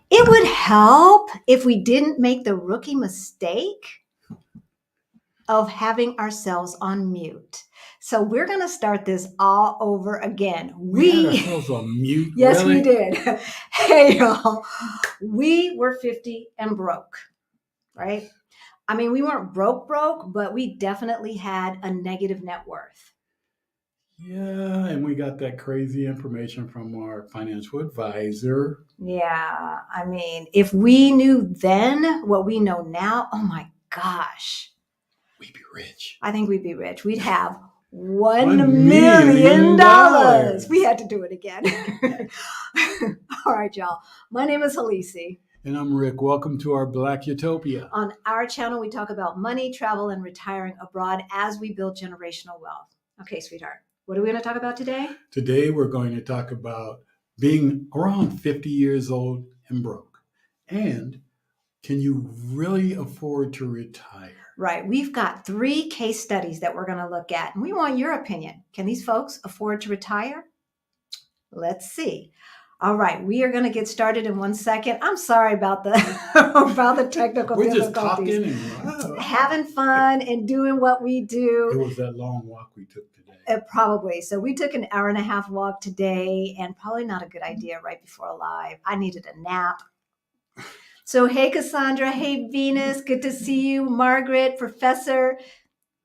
It would help if we didn't make the rookie mistake of having ourselves on mute. So we're going to start this all over again. We had ourselves on mute. Yes, really? we did. Hey, y'all. We were 50 and broke, right? I mean, we weren't broke, but we definitely had a negative net worth. Yeah, and we got that crazy information from our financial advisor. Yeah, I mean, if we knew then what we know now, oh my gosh. We'd be rich. I think we'd be rich. We'd have $1 million. We had to do it again. All right, y'all. My name is Halisi. And I'm Rick. Welcome to our Black Utopia. On our channel, we talk about money, travel, and retiring abroad as we build generational wealth. Okay, sweetheart. What are we going to talk about today? Today, we're going to talk about being around 50 years old and broke. And can you really afford to retire? Right. We've got 3 case studies that we're going to look at, and we want your opinion. Can these folks afford to retire? Let's see. All right, we are going to get started in 1 second. I'm sorry about the about the technical We're difficulties. Just talking and having fun and doing what we do. It was that long walk we took today. Probably. So we took an hour-and-a-half walk today, and probably not a good idea right before a live. I needed a nap. So, hey, Cassandra. Hey, Venus. Good to see you. Margaret, Professor.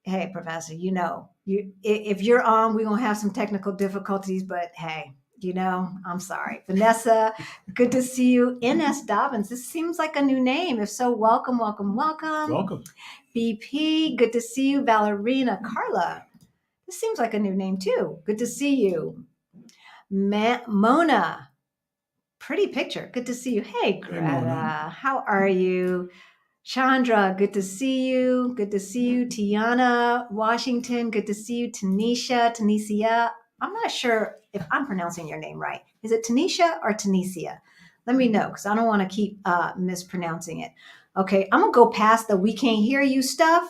Hey, Professor, if you're on, we're going to have some technical difficulties, but hey, I'm sorry. Vanessa, good to see you. N.S. Dobbins, this seems like a new name. If so, welcome. Welcome. BP, good to see you. Valerina, Carla, this seems like a new name too. Good to see you. Mona, pretty picture. Good to see you. Hey, Greta, how are you? Chandra, good to see you. Good to see you. Tiana, Washington, good to see you. Tanisha, I'm not sure if I'm pronouncing your name right. Is it Tanisha or Tunisia? Let me know, because I don't want to keep mispronouncing it. Okay, I'm going to go past the we can't hear you stuff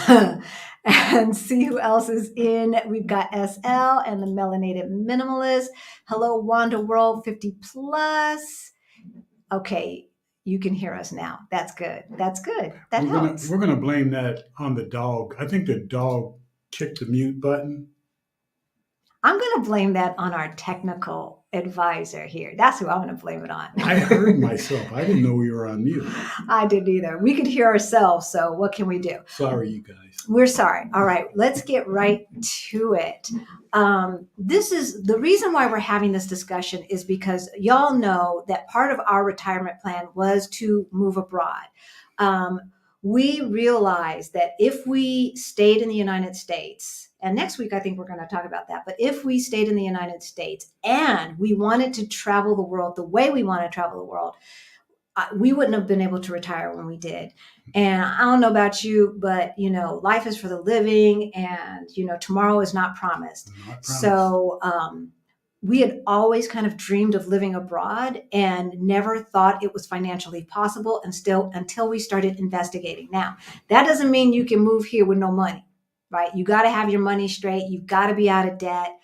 and see who else is in. We've got SL and the Melanated Minimalist. Hello, Wanda World 50 plus. Okay, you can hear us now. That's good. That helps. We're gonna blame that on the dog. I think the dog kicked the mute button. I'm going to blame that on our technical advisor here. That's who I'm going to blame it on. I heard myself. I didn't know we were on mute. I didn't either. We could hear ourselves. So what can we do? Sorry, you guys. We're sorry. All right, let's get right to it. This is the reason why we're having this discussion is because y'all know that part of our retirement plan was to move abroad. We realized that if we stayed in the United States, and next week I think we're going to talk about that, but if we stayed in the United States and we wanted to travel the world the way we want to travel the world, we wouldn't have been able to retire when we did. And I don't know about you, but life is for the living, and tomorrow is not promised. So we had always kind of dreamed of living abroad and never thought it was financially possible until we started investigating. Now, that doesn't mean you can move here with no money, right? You got to have your money straight. You've got to be out of debt,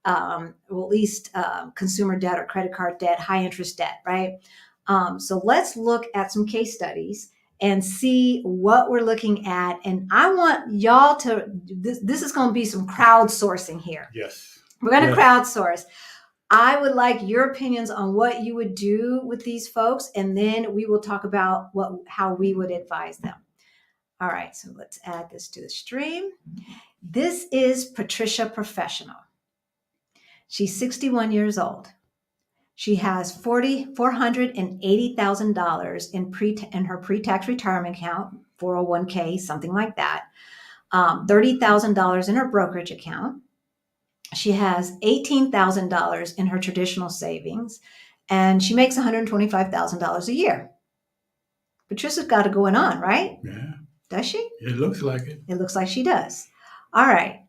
or at least consumer debt or credit card debt, high interest debt, right? So let's look at some case studies and see what we're looking at. And I want y'all to, this is going to be some crowdsourcing here. Yes. We're going to crowdsource. I would like your opinions on what you would do with these folks, and then we will talk about how we would advise them. All right, so let's add this to the stream. This is Patricia Professional. She's 61 years old. She has $480,000 in her pre-tax retirement account, 401k, something like that. $30,000 in her brokerage account. She has $18,000 in her traditional savings, and she makes $125,000 a year. Patricia's got it going on, right? Yeah. Does she? It looks like it. It looks like she does. All right.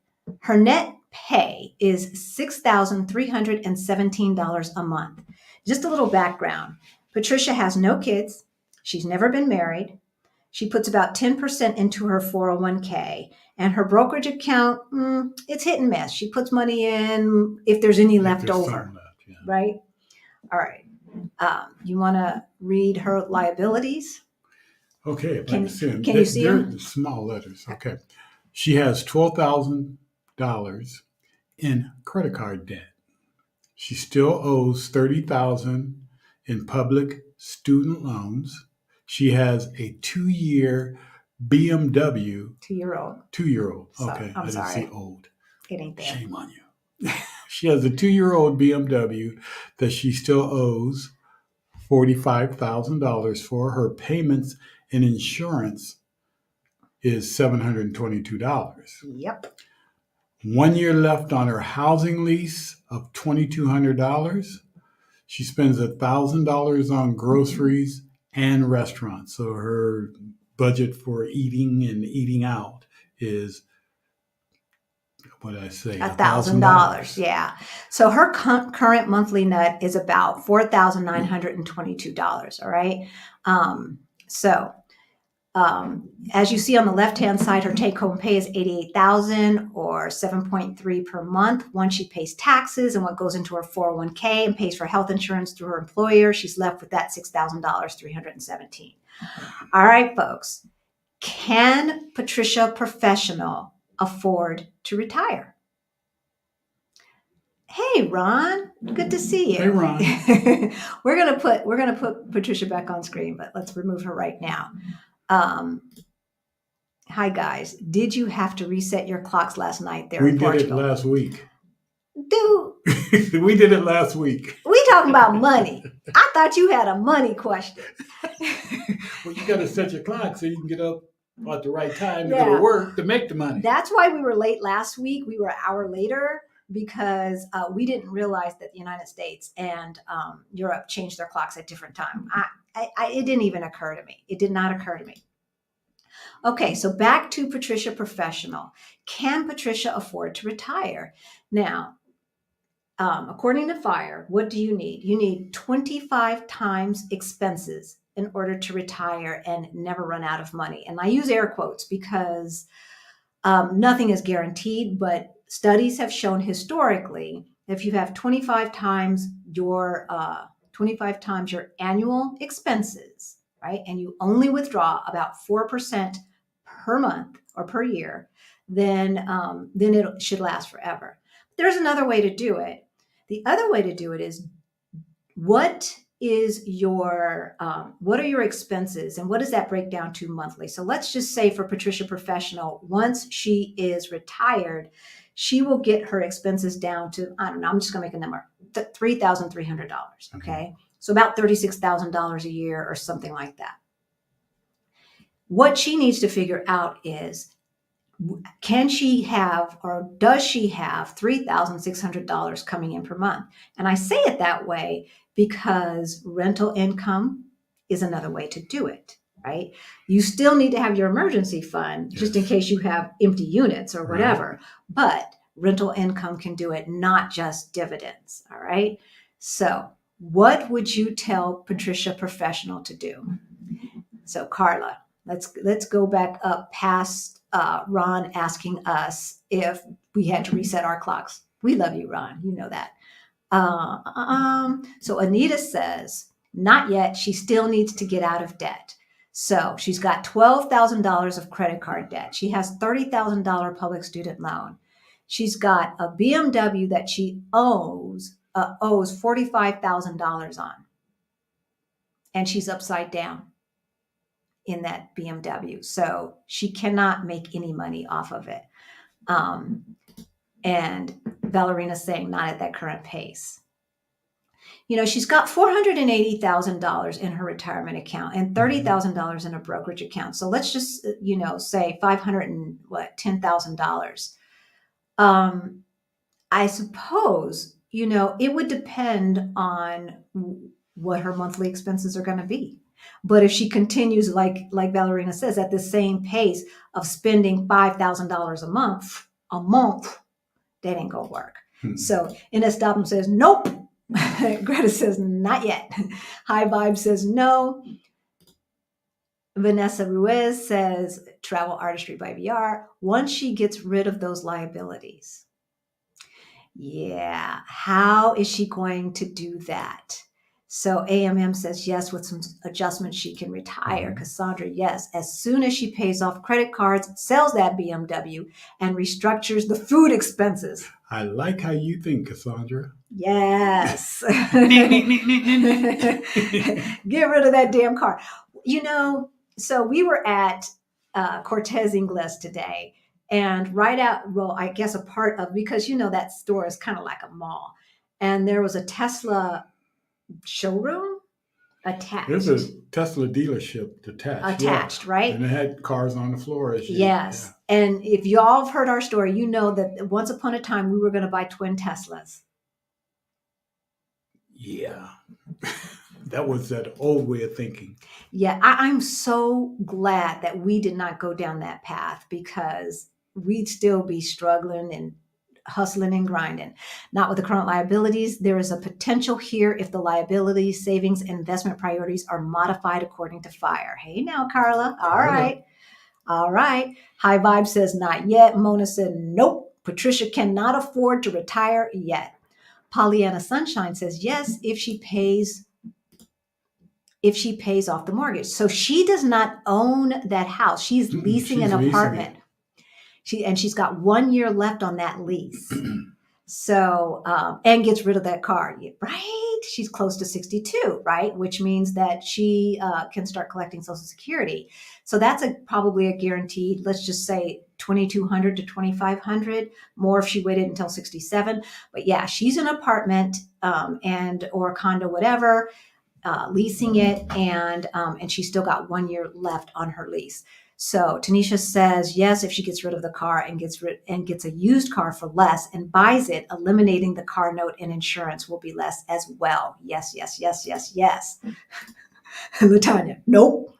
Her net pay is $6,317 a month. Just a little background. Patricia has no kids. She's never been married. She puts about 10% into her 401k, and her brokerage account, it's hit and miss. She puts money in if there's any left over, right? All right. You want to read her liabilities? Okay, if I can see them. Can you see They're them? small letters. Okay. She has $12,000 in credit card debt. She still owes 30,000 in public student loans. She has a 2-year BMW. 2-year old. 2-year old. So Okay, I'm I didn't see sorry. old. It ain't there. Shame on you. She has a 2-year old BMW that she still owes $45,000 for. Her payments and insurance is $722. Yep. 1 year left on her housing lease of $2,200. She spends $1,000 on groceries and restaurants. So her budget for eating and eating out is, what did I say, $1,000. Yeah. So her current monthly net is about $4,922. All right. So as you see on the left-hand side, her take-home pay is $88,000 or 7.3 per month. Once she pays taxes and what goes into her 401k and pays for health insurance through her employer, she's left with that $6,000, 317. All right, folks. Can Patricia Professional afford to retire? Hey, Ron, good to see you. Hey, Ron. We're gonna put Patricia back on screen, but let's remove her right now. Hi guys, did you have to reset your clocks last night there in Portugal? We did it last week. Dude, we did it last week. We talking about money. I thought you had a money question. Well, you got to set your clock so you can get up at the right time to go to work to make the money. That's why we were late last week. We were an hour later because we didn't realize that the United States and Europe changed their clocks at different times. It didn't even occur to me. It did not occur to me. Okay, so back to Patricia Professional. Can Patricia afford to retire? Now, according to F.I.R.E, what do you need? You need 25 times expenses in order to retire and never run out of money. And I use air quotes because nothing is guaranteed, but studies have shown historically if you have 25 times your annual expenses, right, and you only withdraw about 4% per month or per year, then it should last forever. There's another way to do it. The other way to do it is what are your expenses and what does that break down to monthly? So let's just say for Patricia Professional, once she is retired, she will get her expenses down to, I don't know, I'm just gonna make a number, $3,300, okay? So about $36,000 a year or something like that. What she needs to figure out is, can she have, or does she have $3,600 coming in per month? And I say it that way because rental income is another way to do it, right? You still need to have your emergency fund just in case you have empty units or whatever, right. But rental income can do it, not just dividends, all right? So what would you tell Patricia Professional to do? So Carla, let's go back up past Ron asking us if we had to reset our clocks. We love you, Ron. You know that. So Anita says, not yet. She still needs to get out of debt. So she's got $12,000 of credit card debt. She has $30,000 public student loan. She's got a BMW that she owes $45,000 on. And she's upside down in that BMW. So she cannot make any money off of it. And Valerina's saying not at that current pace. You know, she's got $480,000 in her retirement account and $30,000 in a brokerage account. So let's just, say $10,000. I suppose, it would depend on what her monthly expenses are going to be. But if she continues, like Valerina says, at the same pace of spending $5,000 a month, that ain't gonna work. So Ines Dobbin says, nope. Greta says, not yet. High Vibe says, no. Vanessa Ruiz says, travel artistry by VR. Once she gets rid of those liabilities. Yeah, how is she going to do that? So AMM says yes, with some adjustments she can retire. Cassandra, yes, as soon as she pays off credit cards, sells that BMW, and restructures the food expenses. I like how you think, Cassandra. Yes. Get rid of that damn car. So we were at Cortez Ingles today, and I guess a part of, because that store is kind of like a mall, and there was a Tesla showroom attached. There's a Tesla dealership attached, right? And it had cars on the floor. Yes. Yeah. And if y'all have heard our story, you know that once upon a time we were going to buy twin Teslas. Yeah. That was that old way of thinking. Yeah, I'm so glad that we did not go down that path, because we'd still be struggling and hustling and grinding. Not with the current liabilities. There is a potential here if the liabilities, savings, and investment priorities are modified according to F.I.R.E. Hey now, Carla. All right. All right. High Vibe says not yet. Mona said nope. Patricia cannot afford to retire yet. Pollyanna Sunshine says yes, if she pays off the mortgage. So she does not own that house. She's leasing an apartment. She's got 1 year left on that lease. So, and gets rid of that car, right? She's close to 62, right? Which means that she can start collecting Social Security. So that's probably a guaranteed, let's just say $2,200 to $2,500 more if she waited until 67. But yeah, she's an apartment or a condo, whatever, leasing it, and she's still got 1 year left on her lease. So Tanisha says yes, if she gets rid of the car and gets a used car for less and buys it, eliminating the car note and insurance will be less as well. Yes, yes, yes, yes, yes. Latanya, nope.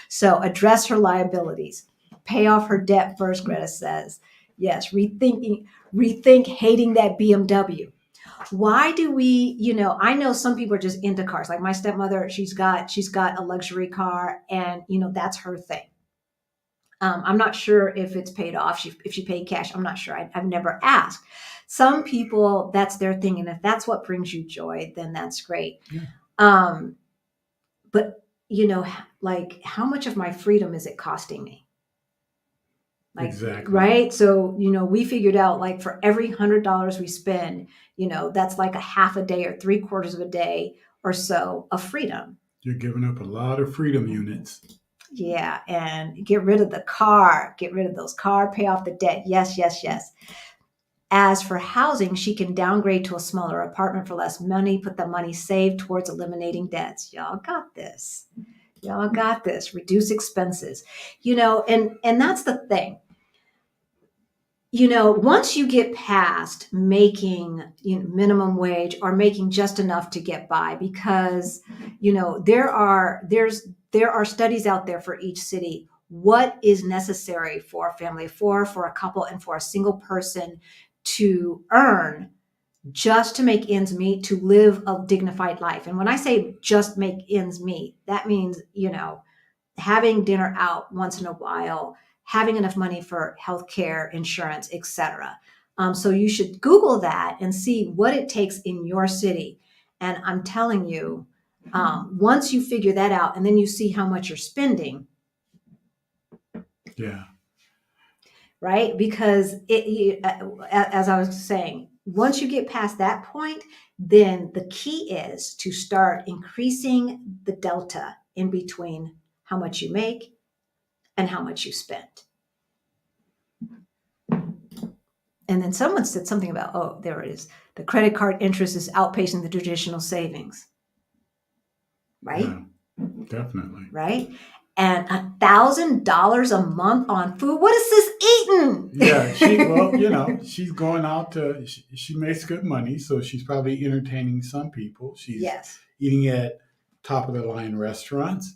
So address her liabilities. Pay off her debt first, Greta says. Yes, rethink hating that BMW. Why do we, I know some people are just into cars. Like my stepmother, she's got a luxury car, and that's her thing. I'm not sure if it's paid off. If she paid cash, I'm not sure. I've never asked. Some people, that's their thing, and if that's what brings you joy, then that's great. Yeah. But like, how much of my freedom is it costing me? Like, exactly. Right. So, we figured out, like, for every $100 we spend, that's like a half a day or 3/4 of a day or so of freedom. You're giving up a lot of freedom units. Yeah. And get rid of the car, get rid of those car, pay off the debt. Yes, yes, yes. As for housing, she can downgrade to a smaller apartment for less money, put the money saved towards eliminating debts. Y'all got this. Y'all got this. Reduce expenses, and that's the thing. Once you get past making minimum wage or making just enough to get by, because there are studies out there for each city, what is necessary for a family of four, for a couple, and for a single person to earn just to make ends meet, to live a dignified life. And when I say just make ends meet, that means having dinner out once in a while, having enough money for healthcare, insurance, etc. So you should Google that and see what it takes in your city. And I'm telling you, once you figure that out and then you see how much you're spending. Yeah. Right? Because as I was saying, once you get past that point, then the key is to start increasing the delta in between how much you make and how much you spent. And then someone said something about, oh, there it is. The credit card interest is outpacing the traditional savings. Right? Yeah, definitely. Right? And $1,000 a month on food. What is this eating? Yeah, she's going out to, she makes good money, so she's probably entertaining some people. She's eating at top of the line restaurants.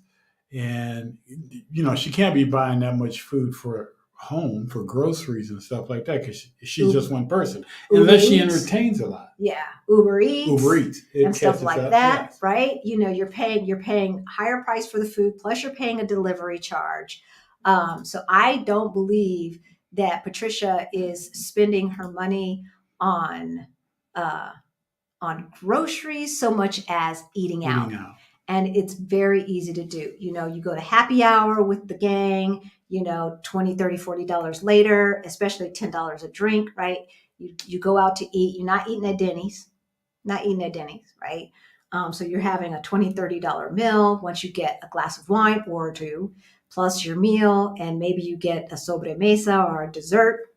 And, she can't be buying that much food for home, for groceries and stuff like that, because she's just one person. Unless she entertains a lot. Yeah. Uber Eats. And stuff like that, yes. Right? You're paying higher price for the food, plus you're paying a delivery charge. So I don't believe that Patricia is spending her money on on groceries so much as eating out. Eating out. And it's very easy to do. You know, you go to happy hour with the gang, you know, $20, $30, $40 later, especially $10 a drink, right? You go out to eat. You're not eating at Denny's, right? So you're having a $20, $30 meal once you get a glass of wine or two, plus your meal, and maybe you get a sobremesa or a dessert.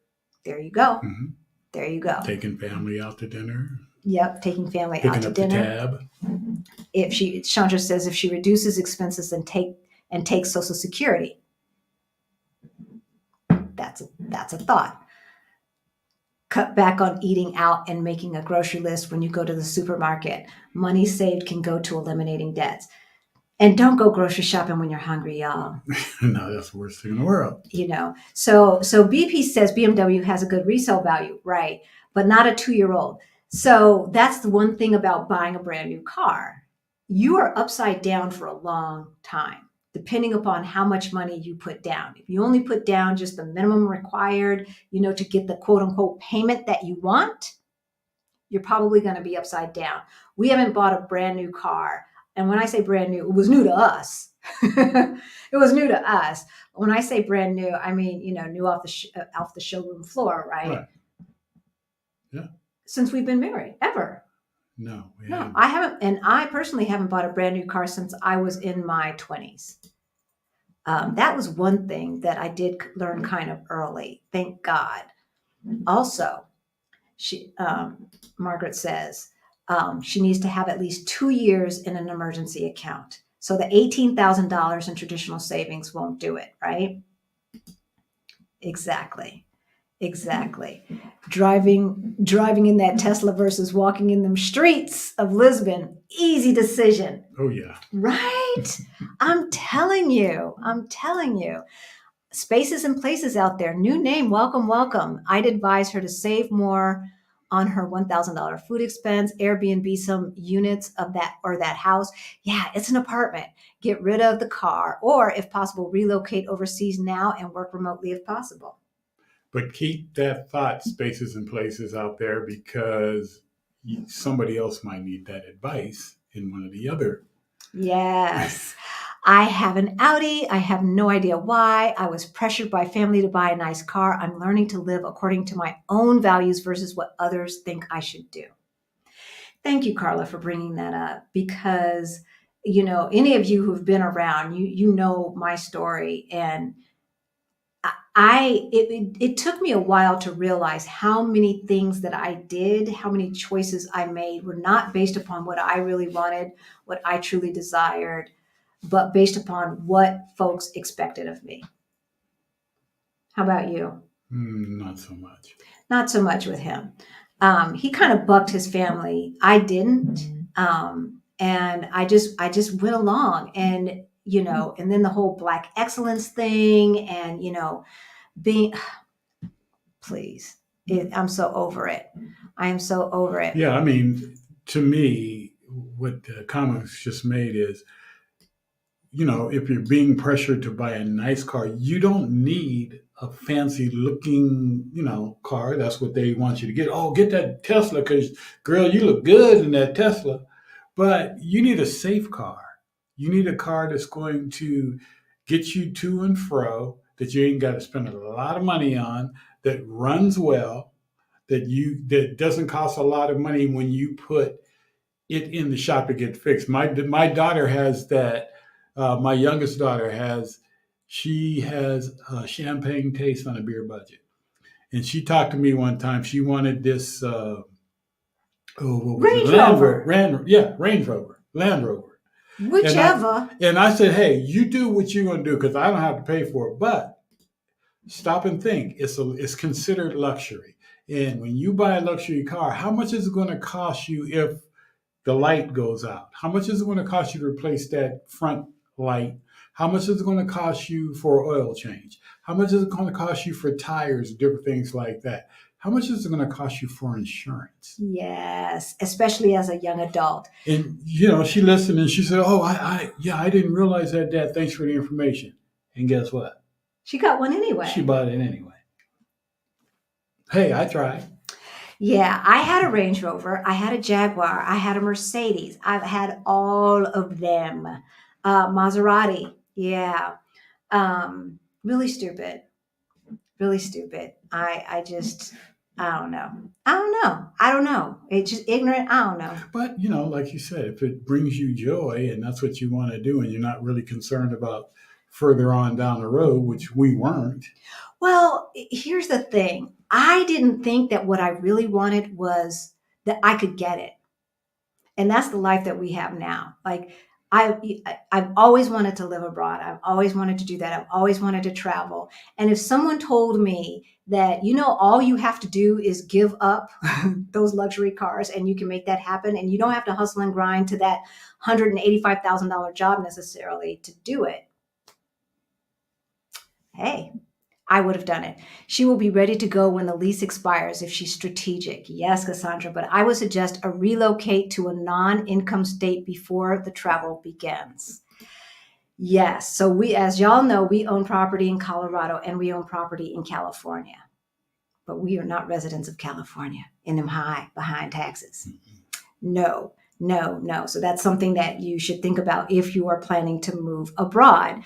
There you go. Mm-hmm. There you go. Taking family out to dinner. Yep, taking family Picking out to up dinner. the tab. Chandra says if she reduces expenses and takes Social Security, that's a thought. Cut back on eating out and making a grocery list when you go to the supermarket. Money saved can go to eliminating debts. And don't go grocery shopping when you're hungry, y'all. No, that's the worst thing in the world. You know, so BP says BMW has a good resale value, right? But not a 2-year-old. So that's the one thing about buying a brand new car. You are upside down for a long time, depending upon how much money you put down. If you only put down just the minimum required, you know, to get the quote unquote payment that you want, you're probably going to be upside down. We haven't bought a brand new car. And when I say brand new, it was new to us. It was new to us. When I say brand new, I mean, you know, new off the showroom floor, right? Yeah. Since we've been married, ever. No, I haven't. And I personally haven't bought a brand new car since I was in my 20s. That was one thing that I did learn kind of early. Thank God. Also, Margaret says she needs to have at least 2 years in an emergency account. So the $18,000 in traditional savings won't do it, right? Exactly. Driving in that Tesla versus walking in them streets of Lisbon, easy decision. Oh yeah. Right? I'm telling you. Spaces and places out there. New name, welcome. I'd advise her to save more on her $1,000 food expense, Airbnb some units of that or that house. Yeah, it's an apartment. Get rid of the car, or if possible, relocate overseas now and work remotely if possible. But keep that thought, spaces and places out there, because somebody else might need that advice in one of the other. Yes. I have an Audi. I have no idea why. I was pressured by family to buy a nice car. I'm learning to live according to my own values versus what others think I should do. Thank you, Carla, for bringing that up, because, you know, any of you who've been around, you know my story. And it took me a while to realize how many things that I did, how many choices I made were not based upon what I really wanted, what I truly desired, but based upon what folks expected of me. How about you? Not so much. Not so much with him. He kind of bucked his family. I didn't. And I just went along, and, you know, and then the whole Black excellence thing, and, you know, please, I'm so over it. I am so over it. Yeah, I mean, to me, what the comments just made is, you know, if you're being pressured to buy a nice car, you don't need a fancy looking, you know, car. That's what they want you to get. Oh, get that Tesla because, girl, you look good in that Tesla. But you need a safe car. You need a car that's going to get you to and fro, that you ain't got to spend a lot of money on, that runs well, that doesn't cost a lot of money when you put it in the shop to get fixed. My daughter has that. My youngest daughter has a champagne taste on a beer budget. And she talked to me one time. She wanted this Range Rover. Range Rover, Land Rover. Whichever. And I said, hey, you do what you're going to do, because I don't have to pay for it. But stop and think. It's considered luxury. And when you buy a luxury car, how much is it going to cost you if the light goes out? How much is it going to cost you to replace that front light? How much is it going to cost you for oil change? How much is it going to cost you for tires, different things like that? How much is it going to cost you for insurance? Yes, especially as a young adult. And, you know, she listened and she said, oh, I didn't realize that, Dad. Thanks for the information. And guess what? She got one anyway. She bought it anyway. Hey, I tried. Yeah, I had a Range Rover, I had a Jaguar, I had a Mercedes. I've had all of them. Maserati. Yeah. Really stupid. Really stupid. I just I don't know. I don't know. I don't know. It's just ignorant. I don't know. But, like you said, if it brings you joy and that's what you want to do and you're not really concerned about further on down the road, which we weren't. Well, here's the thing. I didn't think that what I really wanted was that I could get it. And that's the life that we have now. Like I've always wanted to live abroad. I've always wanted to do that. I've always wanted to travel. And if someone told me that, all you have to do is give up those luxury cars and you can make that happen, and you don't have to hustle and grind to that $185,000 job necessarily to do it, hey, I would have done it. She will be ready to go when the lease expires if she's strategic. Yes, Cassandra, but I would suggest a relocate to a non-income state before the travel begins. Yes. So as y'all know, we own property in Colorado and we own property in California, but we are not residents of California in them high behind taxes. No, no, no. So that's something that you should think about if you are planning to move abroad.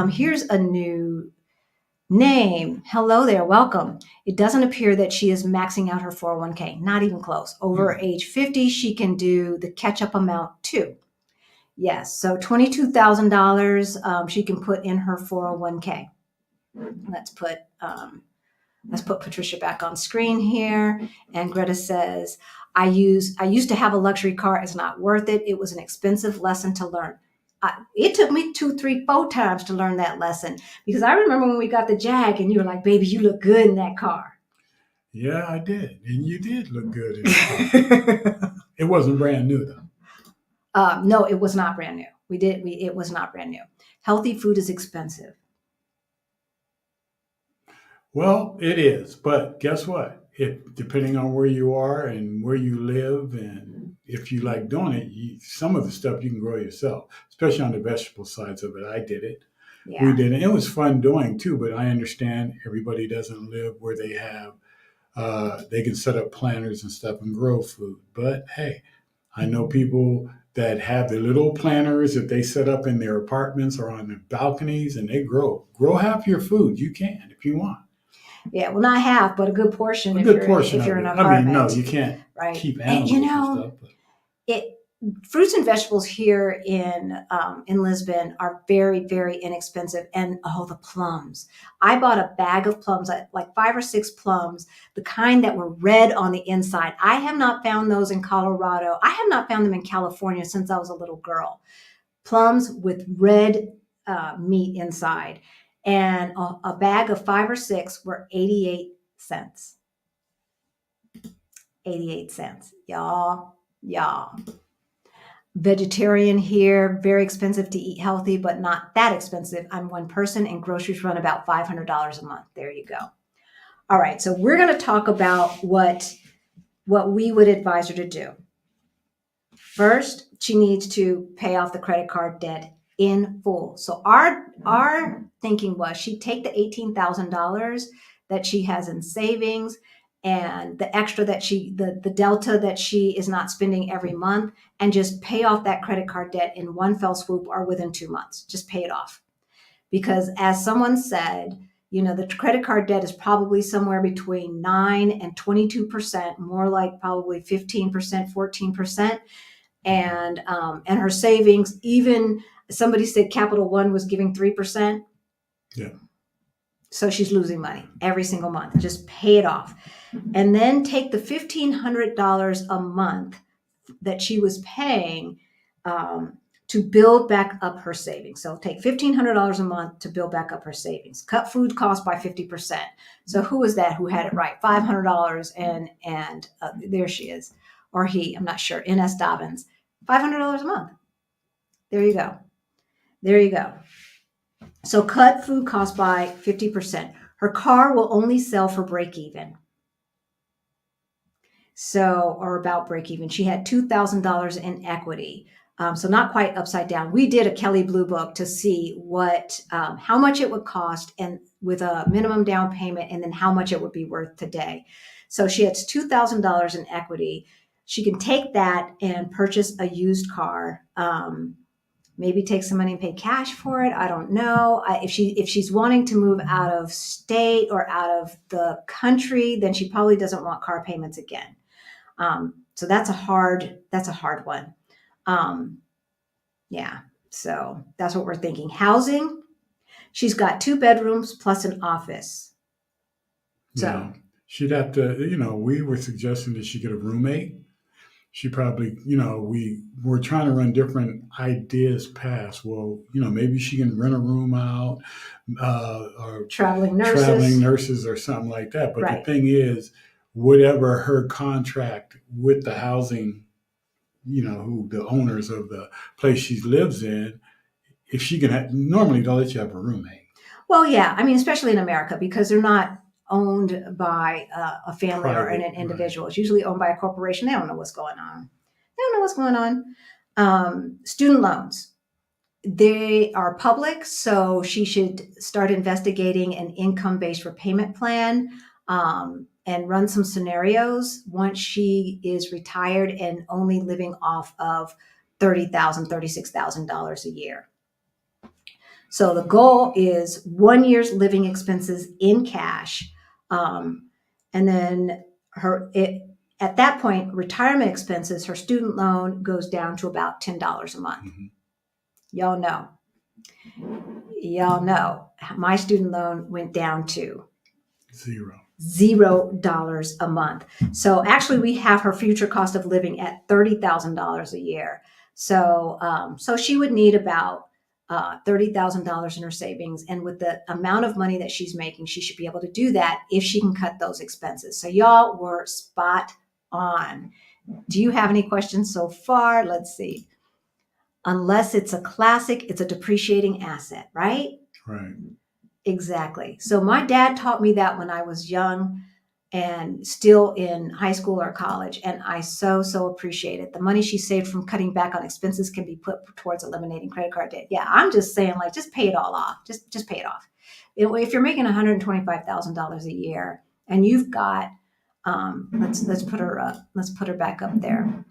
Here's a new name. Hello there. Welcome. It doesn't appear that she is maxing out her 401k. Not even close. Over age 50, she can do the catch-up amount too. Yes. So $22,000 she can put in her 401k. Let's put Patricia back on screen here. And Greta says, I used to have a luxury car. It's not worth it. It was an expensive lesson to learn. It took me 2, 3, 4 times to learn that lesson, because I remember when we got the Jag and you were like, baby, you look good in that car. Yeah, I did. And you did look good in the car. It wasn't brand new, though. No, it was not brand new. It was not brand new. Healthy food is expensive. Well, it is. But guess what? Depending on where you are and where you live, and if you like doing it, some of the stuff you can grow yourself, especially on the vegetable sides of it. I did it. Yeah. We did it. It was fun doing too, but I understand everybody doesn't live where they can set up planters and stuff and grow food. But hey, I know people that have the little planters that they set up in their apartments or on their balconies, and they grow half your food. You can if you want. Yeah, well, not half, but a good portion. A good portion if you're of in it. an apartment. I mean, no, you can't keep animals and stuff. But Fruits and vegetables here in Lisbon are very, very inexpensive. And the plums. I bought a bag of plums, like 5 or 6 plums, the kind that were red on the inside. I have not found those in Colorado. I have not found them in California since I was a little girl. Plums with red meat inside. And a bag of 5 or 6 were 88 cents. 88 cents. Y'all. Vegetarian here, very expensive to eat healthy, but not that expensive. I'm one person and groceries run about $500 a month. There you go. All right, so we're going to talk about what we would advise her to do. First, she needs to pay off the credit card debt in full. So our thinking was she'd take the $18,000 that she has in savings and the extra that the delta that she is not spending every month, and just pay off that credit card debt in one fell swoop or within 2 months. Just pay it off. Because as someone said, the credit card debt is probably somewhere between 9 and 22%, more like probably 15%, 14%. And her savings, even somebody said Capital One was giving 3%. Yeah. So she's losing money every single month. Just pay it off. And then take the $1,500 a month that she was paying to build back up her savings. So take $1,500 a month to build back up her savings. Cut food costs by 50%. So who was that who had it right? $500 and there she is. Or he, I'm not sure, Ines Dobbins. $500 a month. There you go. So cut food costs by 50%. Her car will only sell for break even. Or about break even. She had $2,000 in equity. So not quite upside down. We did a Kelley Blue Book to see how much it would cost and with a minimum down payment, and then how much it would be worth today. So she has $2,000 in equity. She can take that and purchase a used car. Maybe take some money and pay cash for it. I don't know. If she's wanting to move out of state or out of the country, then she probably doesn't want car payments again. So that's a hard one. Yeah. So that's what we're thinking. Housing. She's got 2 bedrooms plus an office. So Yeah. She'd have to, we were suggesting that she get a roommate. She probably, we were trying to run different ideas past. Well, maybe she can rent a room out, or traveling traveling nurses. nurses or something like that. But Right. the thing is, whatever her contract with the housing, who the owners of the place she lives in, if she can normally they'll let you have a roommate. Well, yeah. I mean, especially in America, because they're not owned by a family or an Private, individual. right. It's usually owned by a corporation. They don't know what's going on. They don't know what's going on. Student loans. They are public, so she should start investigating an income-based repayment plan, and run some scenarios once she is retired and only living off of $30,000, $36,000 a year. So the goal is 1 year's living expenses in cash, and then at that point, retirement expenses, her student loan goes down to about $10 a month. Mhm. Y'all know, my student loan went down to $0 a month. So actually, we have her future cost of living at $30,000 a year. So she would need about $30,000 in her savings, and with the amount of money that she's making, she should be able to do that if she can cut those expenses. So y'all were spot on. Do you have any questions so far? Let's see. Unless it's a classic, it's a depreciating asset, right? Right. Exactly. So my dad taught me that when I was young and still in high school or college, and I so appreciate it. The money she saved from cutting back on expenses can be put towards eliminating credit card debt. Yeah, I'm just saying, like, just pay it all off. Just pay it off. If you're making $125,000 a year and you've got, let's put her back up there.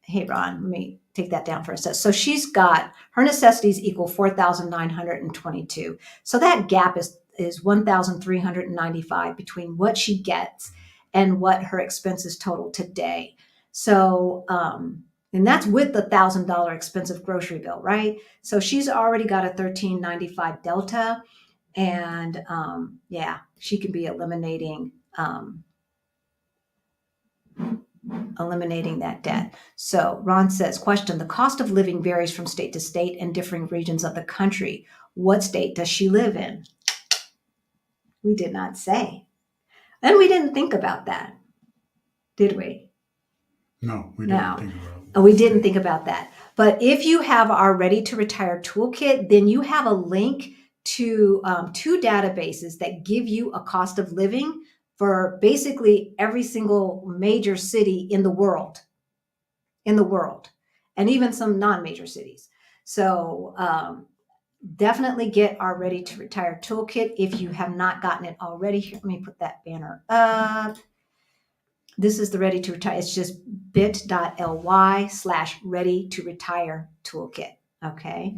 Hey, Ron, let me take that down for a sec. So she's got her necessities equal 4,922. So that gap is 1,395 between what she gets and what her expenses total today. So, and that's with the $1,000 expensive grocery bill, right? So she's already got a 1,395 delta, and yeah, she can be eliminating that debt. So Ron says, question, the cost of living varies from state to state and differing regions of the country. What state does she live in? We did not say. And we didn't think about that, did we? No, we didn't think about it. We didn't think about that. But if you have our Ready to Retire toolkit, then you have a link to 2 databases that give you a cost of living for basically every single major city in the world, and even some non-major cities. So definitely get our Ready to Retire toolkit if you have not gotten it already. Here, let me put that banner up. This is the Ready to Retire. It's just bit.ly/Ready to Retire toolkit. Okay.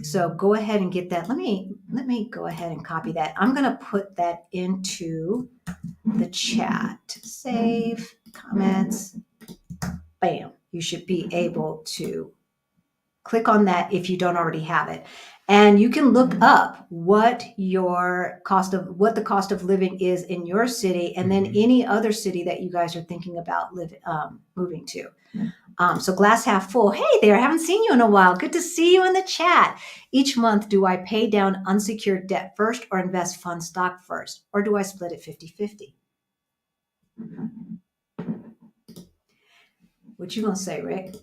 So go ahead and get that. Let me go ahead and copy that. I'm going to put that into the chat. Save comments. Bam. You should be able to click on that if you don't already have it. And you can look up what the cost of living is in your city, and then any other city that you guys are thinking about moving to. So glass half full. Hey there, haven't seen you in a while. Good to see you in the chat. Each month, do I pay down unsecured debt first or invest fund stock first? Or do I split it 50-50? What you gonna say, Rick?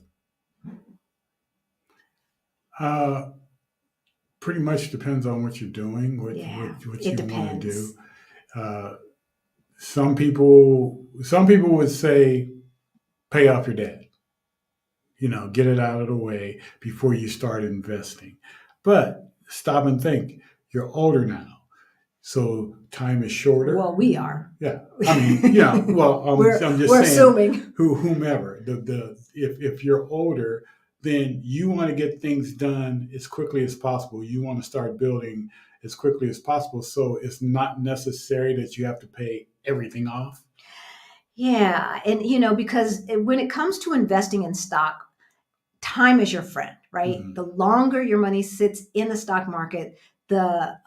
Pretty much depends on what you're doing, what you want to do. Some people would say pay off your debt. Get it out of the way before you start investing. But stop and think. You're older now. So time is shorter. Well, we are. Yeah, I mean, yeah. Well, I'm just we're saying, assuming. whomever if you're older, then you want to get things done as quickly as possible. You want to start building as quickly as possible. So it's not necessary that you have to pay everything off. Yeah, and because when it comes to investing in stock, time is your friend, right? Hmm. The longer your money sits in the stock market, the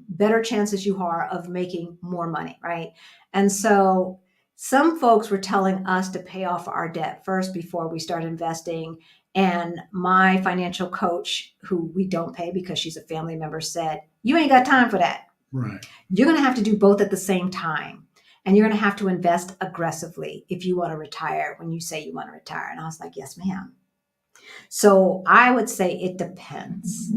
better chances you are of making more money, right? And so some folks were telling us to pay off our debt first before we start investing. And my financial coach, who we don't pay because she's a family member, said, "You ain't got time for that. Right. You're going to have to do both at the same time. And you're going to have to invest aggressively if you want to retire when you say you want to retire." And I was like, "Yes, ma'am." So I would say it depends,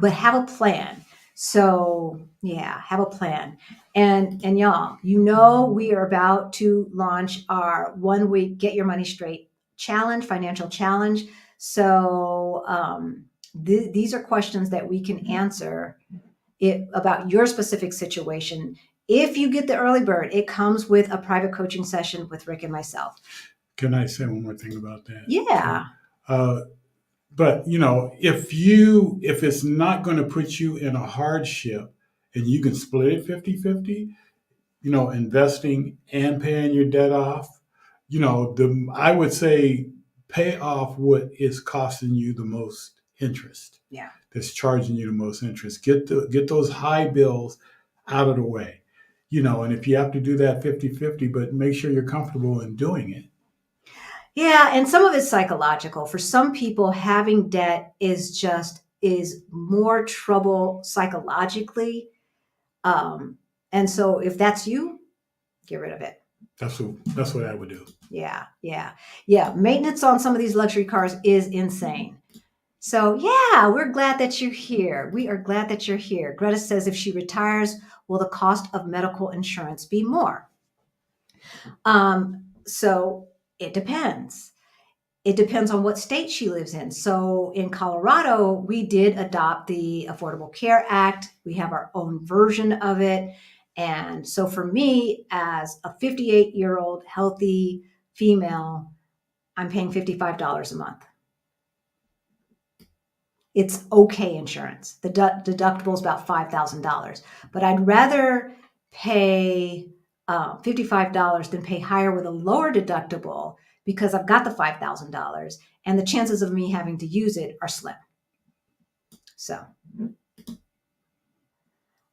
but have a plan. So yeah, have a plan. And y'all, we are about to launch our 1 week Get Your Money Straight challenge, financial challenge. So these are questions that we can answer about your specific situation. If you get the early bird, it comes with a private coaching session with Rick and myself. Can I say one more thing about that? Yeah. Uh, but if it's not going to put you in a hardship and you can split it 50-50, investing and paying your debt off, I would say pay off what is costing you the most interest. Yeah. That's charging you the most interest. Get those high bills out of the way. And if you have to do that 50-50, but make sure you're comfortable in doing it. Yeah, and some of it's psychological. For some people, having debt is more trouble psychologically. And so if that's you, get rid of it. That's what I would do. Yeah. Maintenance on some of these luxury cars is insane. So yeah, we're glad that you're here. We are glad that you're here. Greta says if she retires, will the cost of medical insurance be more? So it depends. It depends on what state she lives in. So in Colorado, we did adopt the Affordable Care Act. We have our own version of it. And so for me, as a 58-year-old healthy female, I'm paying $55 a month. It's okay insurance. The deductible is about $5,000. But I'd rather pay $55 than pay higher with a lower deductible because I've got the $5,000 and the chances of me having to use it are slim. So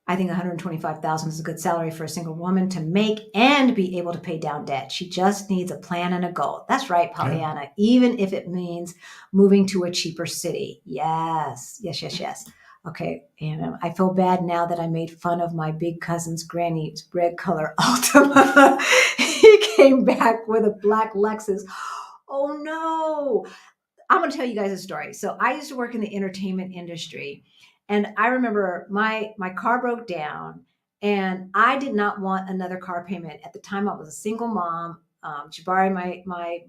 I think $125,000 is a good salary for a single woman to make and be able to pay down debt. She just needs a plan and a goal. That's right, Pollyanna. Yeah. Even if it means moving to a cheaper city. Yes. Okay, and I feel bad now that I made fun of my big cousin's granny's red color Altima. He came back with a black Lexus. Oh no. I'm going to tell you guys a story. So I used to work in the entertainment industry, and I remember my car broke down, and I did not want another car payment. At the time, I was a single mom. Jabari, my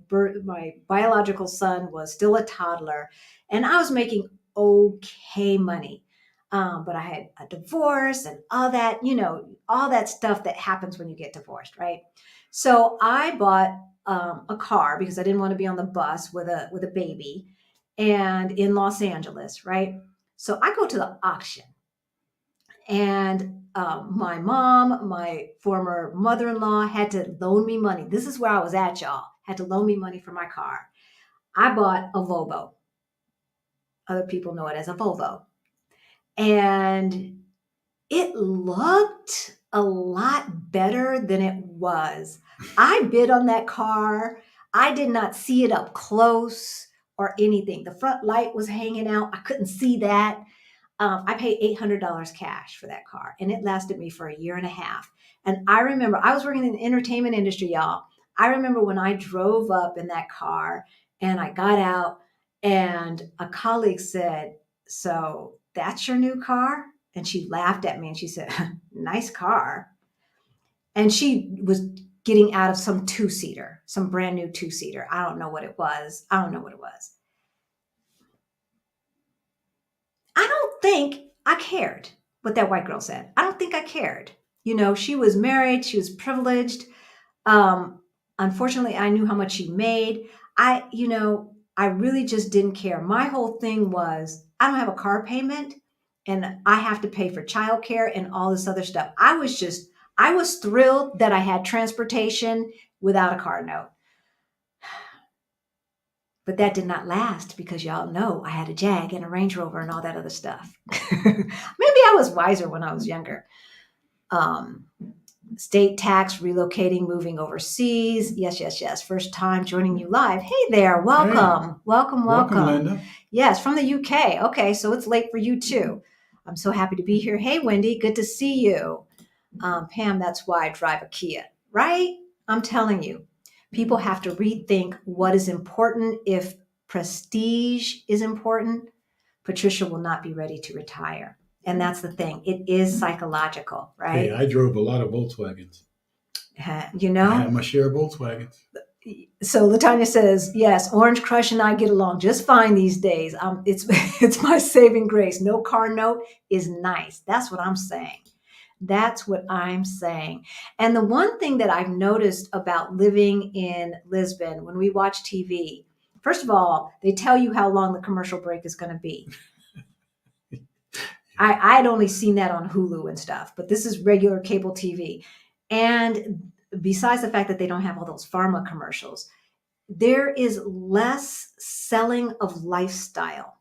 biological son, was still a toddler, and I was making okay money. But I had a divorce and all that stuff that happens when you get divorced, right? So I bought a car because I didn't want to be on the bus with a baby, and in Los Angeles, right? So I go to the auction, and my mom, my former mother-in-law, had to loan me money. This is where I was at, y'all. Had to loan me money for my car. I bought a Volvo. Other people know it as a Volvo, and it looked a lot better than it was. I bid on that car. I did not see it up close or anything. The front light was hanging out. I couldn't see that. I paid $800 cash for that car, and it lasted me for a year and a half. And I remember I was working in the entertainment industry, y'all. I remember when I drove up in that car and I got out, and a colleague said, "So that's your new car?" And she laughed at me and she said, "Nice car." And she was getting out of some two-seater, some brand new two-seater. I don't know what it was. I don't think I cared, what that white girl said. I don't think I cared. She was married, she was privileged. Unfortunately, I knew how much she made. I really just didn't care. My whole thing was, I don't have a car payment and I have to pay for childcare and all this other stuff. I was thrilled that I had transportation without a car note. But that did not last because y'all know I had a Jag and a Range Rover and all that other stuff. Maybe I was wiser when I was younger. State tax, relocating, moving overseas. Yes. First time joining you live. Hey there. Welcome. Hey. Welcome. Linda. Yes, from the UK. Okay, so it's late for you too. I'm so happy to be here. Hey, Wendy. Good to see you. Pam, that's why I drive a Kia, right? I'm telling you, people have to rethink what is important. If prestige is important, Patricia will not be ready to retire. And that's the thing. It is psychological, right? Hey, I drove a lot of Volkswagens. I had my share of Volkswagens. So Latanya says, yes, Orange Crush and I get along just fine these days. It's my saving grace. No car note is nice. That's what I'm saying. And the one thing that I've noticed about living in Lisbon, when we watch TV, first of all, they tell you how long the commercial break is going to be. I had only seen that on Hulu and stuff, but this is regular cable TV. And besides the fact that they don't have all those pharma commercials, there is less selling of lifestyle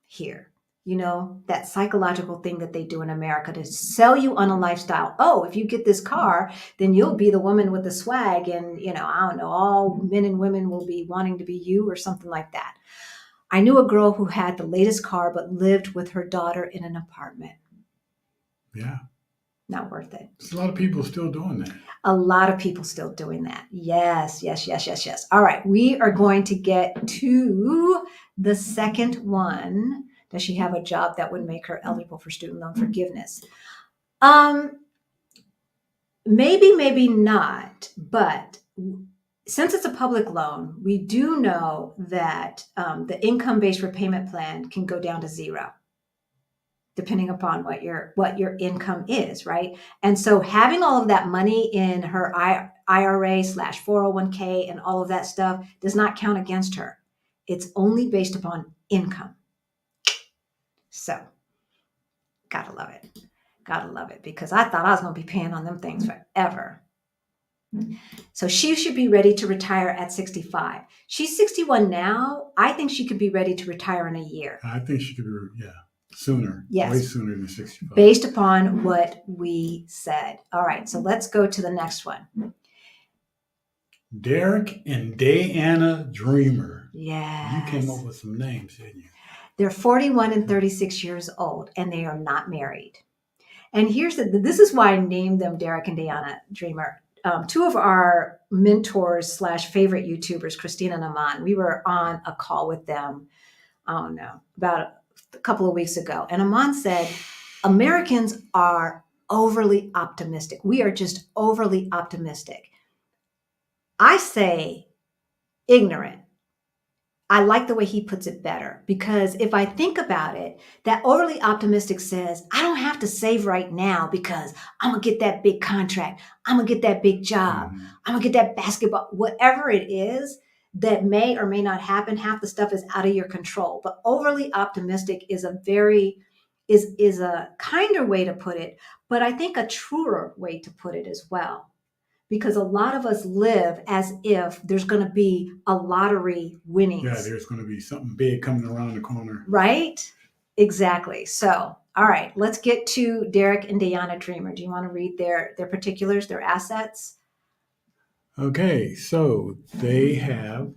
here. That psychological thing that they do in America to sell you on a lifestyle. Oh, if you get this car, then you'll be the woman with the swag. And, I don't know, all men and women will be wanting to be you or something like that. I knew a girl who had the latest car, but lived with her daughter in an apartment. Yeah. Not worth it. There's a lot of people still doing that. A lot of people still doing that. Yes. All right. We are going to get to the second one. Does she have a job that would make her eligible for student loan forgiveness? Maybe not. But since it's a public loan, we do know that the income-based repayment plan can go down to zero, depending upon what your income is, right? And so having all of that money in her IRA/401k and all of that stuff does not count against her. It's only based upon income. So, gotta love it because I thought I was going to be paying on them things forever. So she should be ready to retire at 65. She's 61 now. I think she could be ready to retire in a year. I think she could be, sooner. Yes. Way sooner than 65. Based upon what we said. All right, so let's go to the next one. Derek and Diana Dreamer. Yes. You came up with some names, didn't you? They're 41 and 36 years old, and they are not married. And this is why I named them Derek and Diana Dreamer. Two of our mentors / favorite YouTubers, Christina and Aman, we were on a call with them, I don't know, about a couple of weeks ago. And Aman said, Americans are overly optimistic. We are just overly optimistic. I say ignorant. I like the way he puts it better because if I think about it, that overly optimistic says, I don't have to save right now because I'm going to get that big contract. I'm going to get that big job. Mm-hmm. I'm going to get that basketball, whatever it is that may or may not happen. Half the stuff is out of your control, but overly optimistic is a kinder way to put it, but I think a truer way to put it as well. Because a lot of us live as if there's going to be a lottery winnings. Yeah, there's going to be something big coming around the corner. Right? Exactly. So, all right, let's get to Derek and Diana Dreamer. Do you want to read their particulars, their assets? Okay, so they have,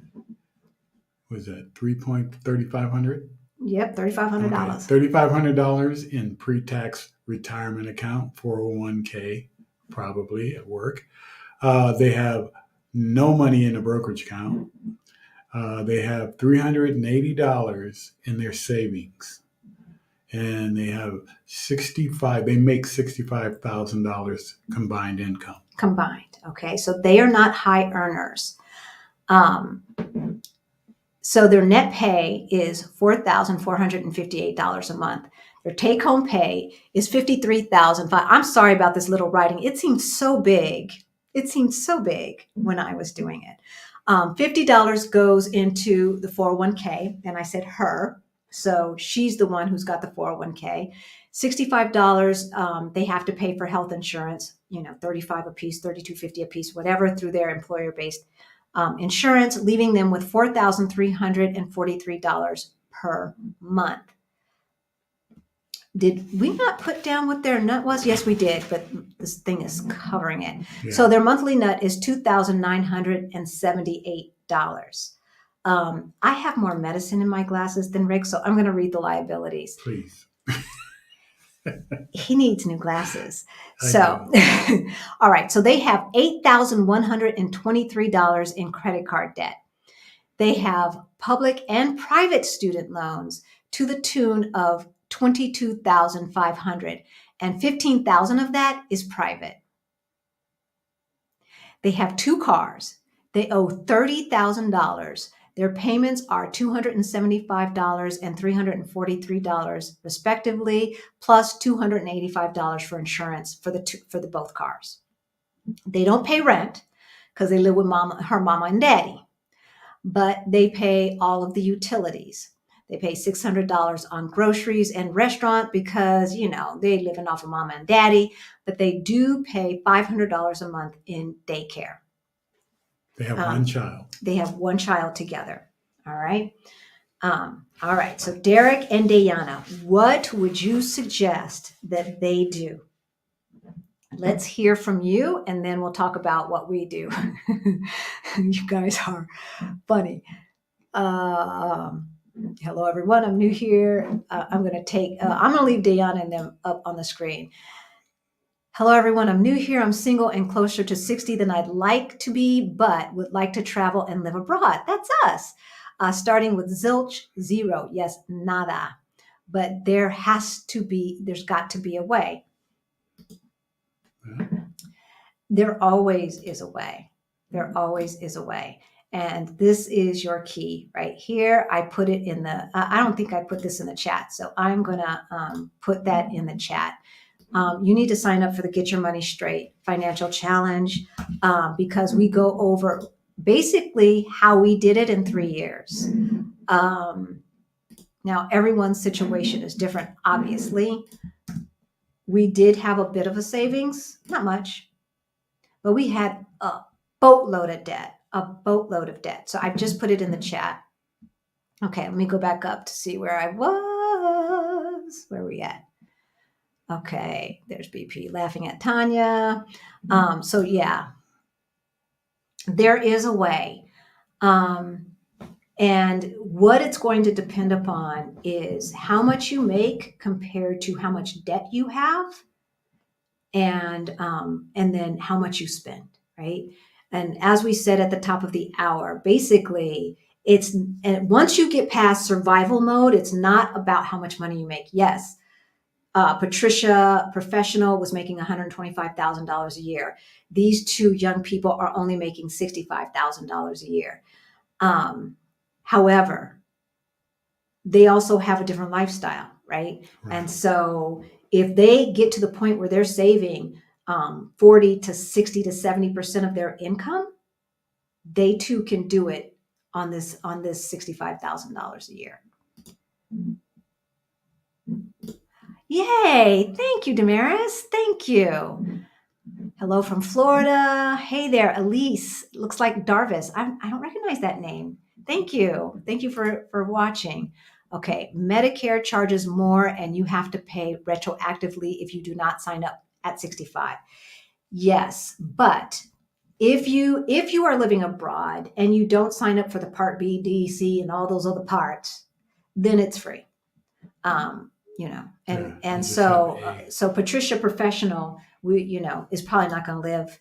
was that $3,500? Yep, $3,500. Okay, $3,500 in pre-tax retirement account, 401k, probably at work. They have no money in a brokerage account. They have $380 in their savings. And they have they make $65,000 combined income. Combined. Okay. So they are not high earners. So their net pay is $4,458 a month. Their take-home pay is $53,000. I'm sorry about this little writing. It seems so big. It seemed so big when I was doing it. $50 goes into the 401k, and I said her, so she's the one who's got the 401k. $65, they have to pay for health insurance, $35 a piece, $32.50 a piece, whatever, through their employer-based insurance, leaving them with $4,343 per month. Did we not put down what their nut was? Yes, we did, but this thing is covering it. Yeah. So their monthly nut is $2,978. I have more medicine in my glasses than Rick, so I'm going to read the liabilities. Please. He needs new glasses. So, all right. So they have $8,123 in credit card debt. They have public and private student loans to the tune of $22,500, and $15,000 of that is private. They have 2 cars. They owe $30,000. Their payments are $275 and $343 respectively, plus $285 for insurance for the both cars. They don't pay rent because they live with her mama and daddy, but they pay all of the utilities. They pay $600 on groceries and restaurant because, they living off of mama and daddy, but they do pay $500 a month in daycare. They have one child. They have one child together. All right. All right. So Derek and Diana, what would you suggest that they do? Let's hear from you, and then we'll talk about what we do. You guys are funny. Hello, everyone. I'm new here. I'm going to leave Diana and them up on the screen. Hello, everyone. I'm new here. I'm single and closer to 60 than I'd like to be, but would like to travel and live abroad. That's us. Starting with zilch, zero. Yes, nada. But there's got to be a way. There always is a way. There always is a way. And this is your key right here. I put it in I don't think I put this in the chat, so I'm going to put that in the chat. You need to sign up for the Get Your Money Straight Financial Challenge because we go over basically how we did it in 3 years. Now, everyone's situation is different, obviously. We did have a bit of a savings, not much, but we had a boatload of debt. So I've just put it in the chat. Okay, let me go back up to see where I was. Where are we at? Okay, there's BP laughing at Tanya. So yeah, there is a way. And what it's going to depend upon is how much you make compared to how much debt you have, and then how much you spend, right? And as we said at the top of the hour, basically, once you get past survival mode, it's not about how much money you make. Yes, Patricia, professional, was making $125,000 a year. These 2 young people are only making $65,000 a year. However, they also have a different lifestyle, right? And so if they get to the point where they're saving 40 to 60 to 70% of their income, they too can do it on this $65,000 a year. Yay! Thank you, Damaris. Thank you. Hello from Florida. Hey there, Elise. Looks like Darvis. I don't recognize that name. Thank you. Thank you for watching. Okay, Medicare charges more, and you have to pay retroactively if you do not sign up at 65. Yes, but if you are living abroad and you don't sign up for the Part B, D, C, and all those other parts, then it's free. So Patricia, professional, is probably not going to live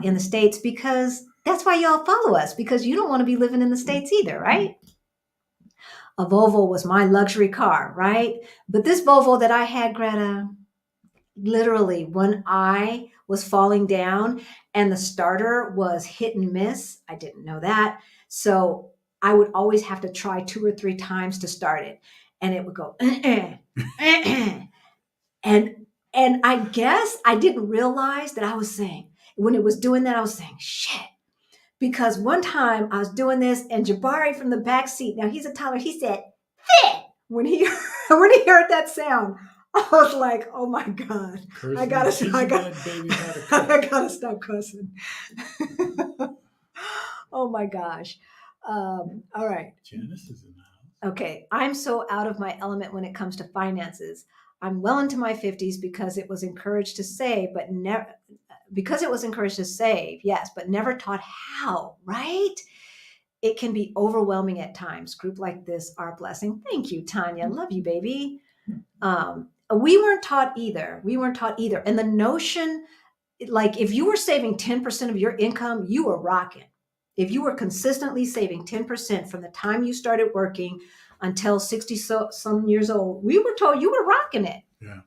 in the States, because that's why y'all follow us, because you don't want to be living in the States either, right? A Volvo was my luxury car, right? But this Volvo that I had, Greta, literally when I was falling down and the starter was hit and miss, I didn't know that. So I would always have to try 2 or 3 times to start it. and it would go, and I guess I didn't realize that I was saying, when it was doing that, I was saying, shit. Because one time I was doing this and Jabari from the back seat, now he's a toddler, he said, "Fit." When he when he heard that sound, I was like, oh my God. I gotta stop cussing. Oh my gosh. All right. Janice is in the house. Okay. I'm so out of my element when it comes to finances. I'm well into my 50s because it was encouraged to save, but never yes, but never taught how, right? It can be overwhelming at times. Group like this are a blessing. Thank you, Tanya. Love you, baby. We weren't taught either. And the notion, like, if you were saving 10% of your income, you were rocking. If you were consistently saving 10% from the time you started working until 60 some years old, we were told you were rocking it. Yeah.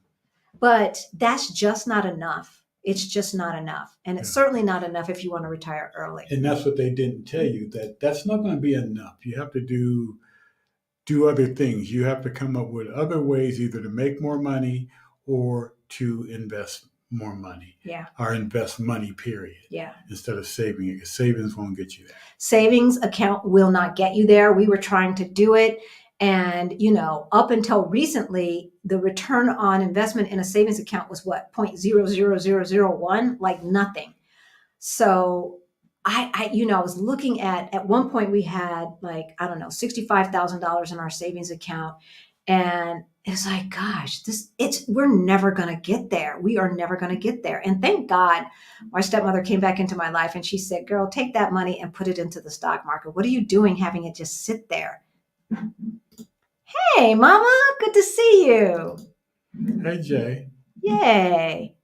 But that's just not enough. It's just not enough. And it's certainly not enough if you want to retire early. And that's what they didn't tell you, that's not going to be enough. You have to do other things. You have to come up with other ways either to make more money or to invest more money. Yeah. Or invest money, period. Yeah. Instead of saving it. Savings won't get you there. Savings account will not get you there. We were trying to do it. And, up until recently, the return on investment in a savings account was what? 0.00001, like nothing. So I was looking at one point we had $65,000 in our savings account. And it's like, gosh, we're never going to get there. We are never going to get there. And thank God my stepmother came back into my life and she said, girl, take that money and put it into the stock market. What are you doing having it just sit there? Hey, Mama, good to see you. Hey, Jay. Yay.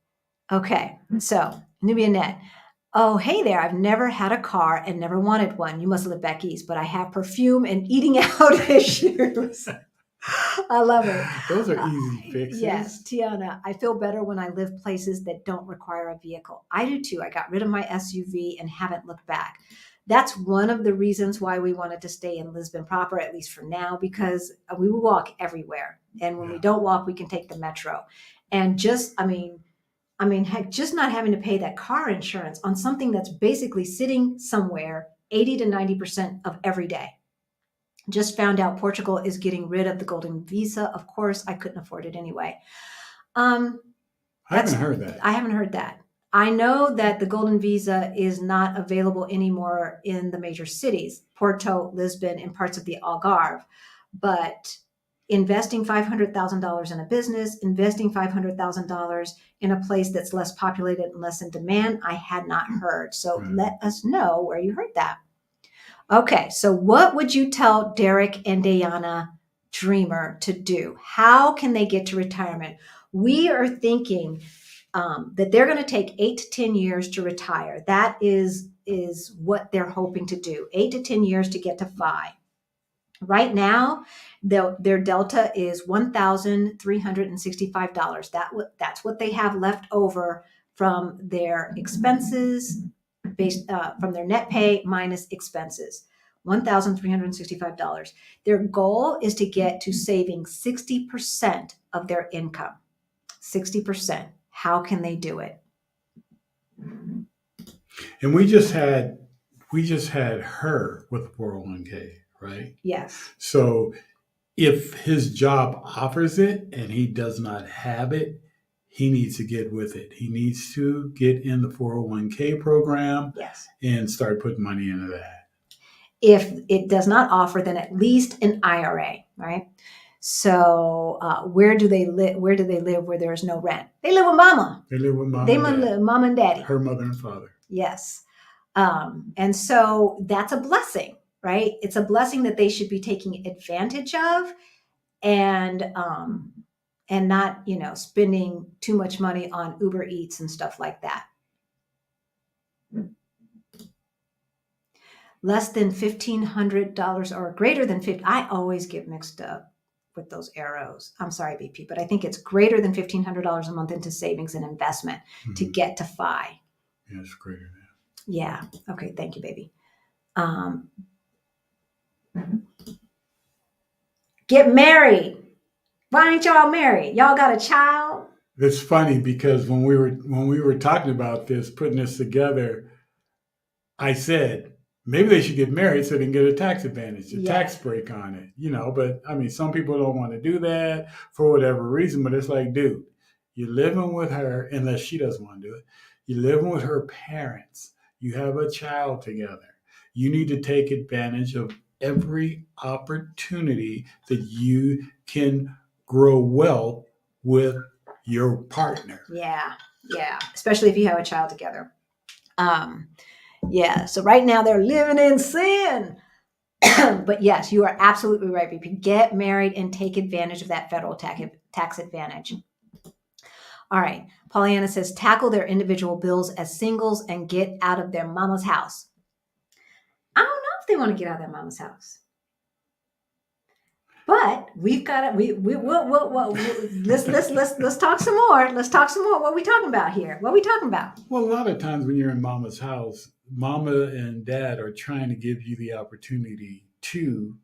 Okay, so Nubia Net. Oh, hey there. I've never had a car and never wanted one. You must live back east, but I have perfume and eating out issues. I love it. Those are easy fixes. Yes, Tiana, I feel better when I live places that don't require a vehicle. I do too. I got rid of my SUV and haven't looked back. That's one of the reasons why we wanted to stay in Lisbon proper, at least for now, because we will walk everywhere. And when we don't walk, we can take the metro. And just not having to pay that car insurance on something that's basically sitting somewhere 80 to 90% of every day. Just found out Portugal is getting rid of the golden visa. Of course, I couldn't afford it anyway. I haven't heard that. I haven't heard that. I know that the golden visa is not available anymore in the major cities, Porto, Lisbon, and parts of the Algarve. But investing $500,000 in a business, investing $500,000 in a place that's less populated and less in demand, I had not heard. So Let us know where you heard that. Okay, so what would you tell Derek and Diana Dreamer to do? How can they get to retirement? We are thinking that they're going to take 8 to 10 years to retire. That is what they're hoping to do. 8 to 10 years to get to FI. Right now, their delta is $1,365. That's what they have left over from their expenses, based from their net pay minus expenses. $1,365. Their goal is to get to saving 60% of their income. 60%. How can they do it? And we just had her with 401k, right? Yes. So if his job offers it and he does not have it, he needs to get with it. He needs to get in the 401k program. Yes. And start putting money into that. If it does not offer, then at least an IRA, right? So where do they live? Where do they live where there is no rent? They live with mama. They live with mom. Mom and daddy. Her mother and father. Yes. And so that's a blessing, right? It's a blessing that they should be taking advantage of, and not, spending too much money on Uber Eats and stuff like that. Less than $1,500 or greater than $50. I always get mixed up with those arrows. I'm sorry, BP, but I think it's greater than $1,500 a month into savings and investment to get to FI. Yeah, it's greater than that. Yeah. Okay. Thank you, baby. Get married. Why ain't y'all married? Y'all got a child? It's funny because when we were talking about this, putting this together, I said maybe they should get married so they can get a tax advantage, a tax Yes. break on it, But I mean, some people don't want to do that for whatever reason. But it's like, dude, you're living with her, unless she doesn't want to do it. You're living with her parents. You have a child together. You need to take advantage of every opportunity that you can grow wealth with your partner. Yeah. Yeah. Especially if you have a child together. Um, yeah. So right now they're living in sin. But yes, you are absolutely right, VP. Get married and take advantage of that federal tax advantage. All right. Pollyanna says, tackle their individual bills as singles and get out of their mama's house. I don't know if they want to get out of their mama's house. But we've got to, let's talk some more. Let's talk some more. What are we talking about here? What are we talking about? Well, a lot of times when you're in mama's house, mama and dad are trying to give you the opportunity to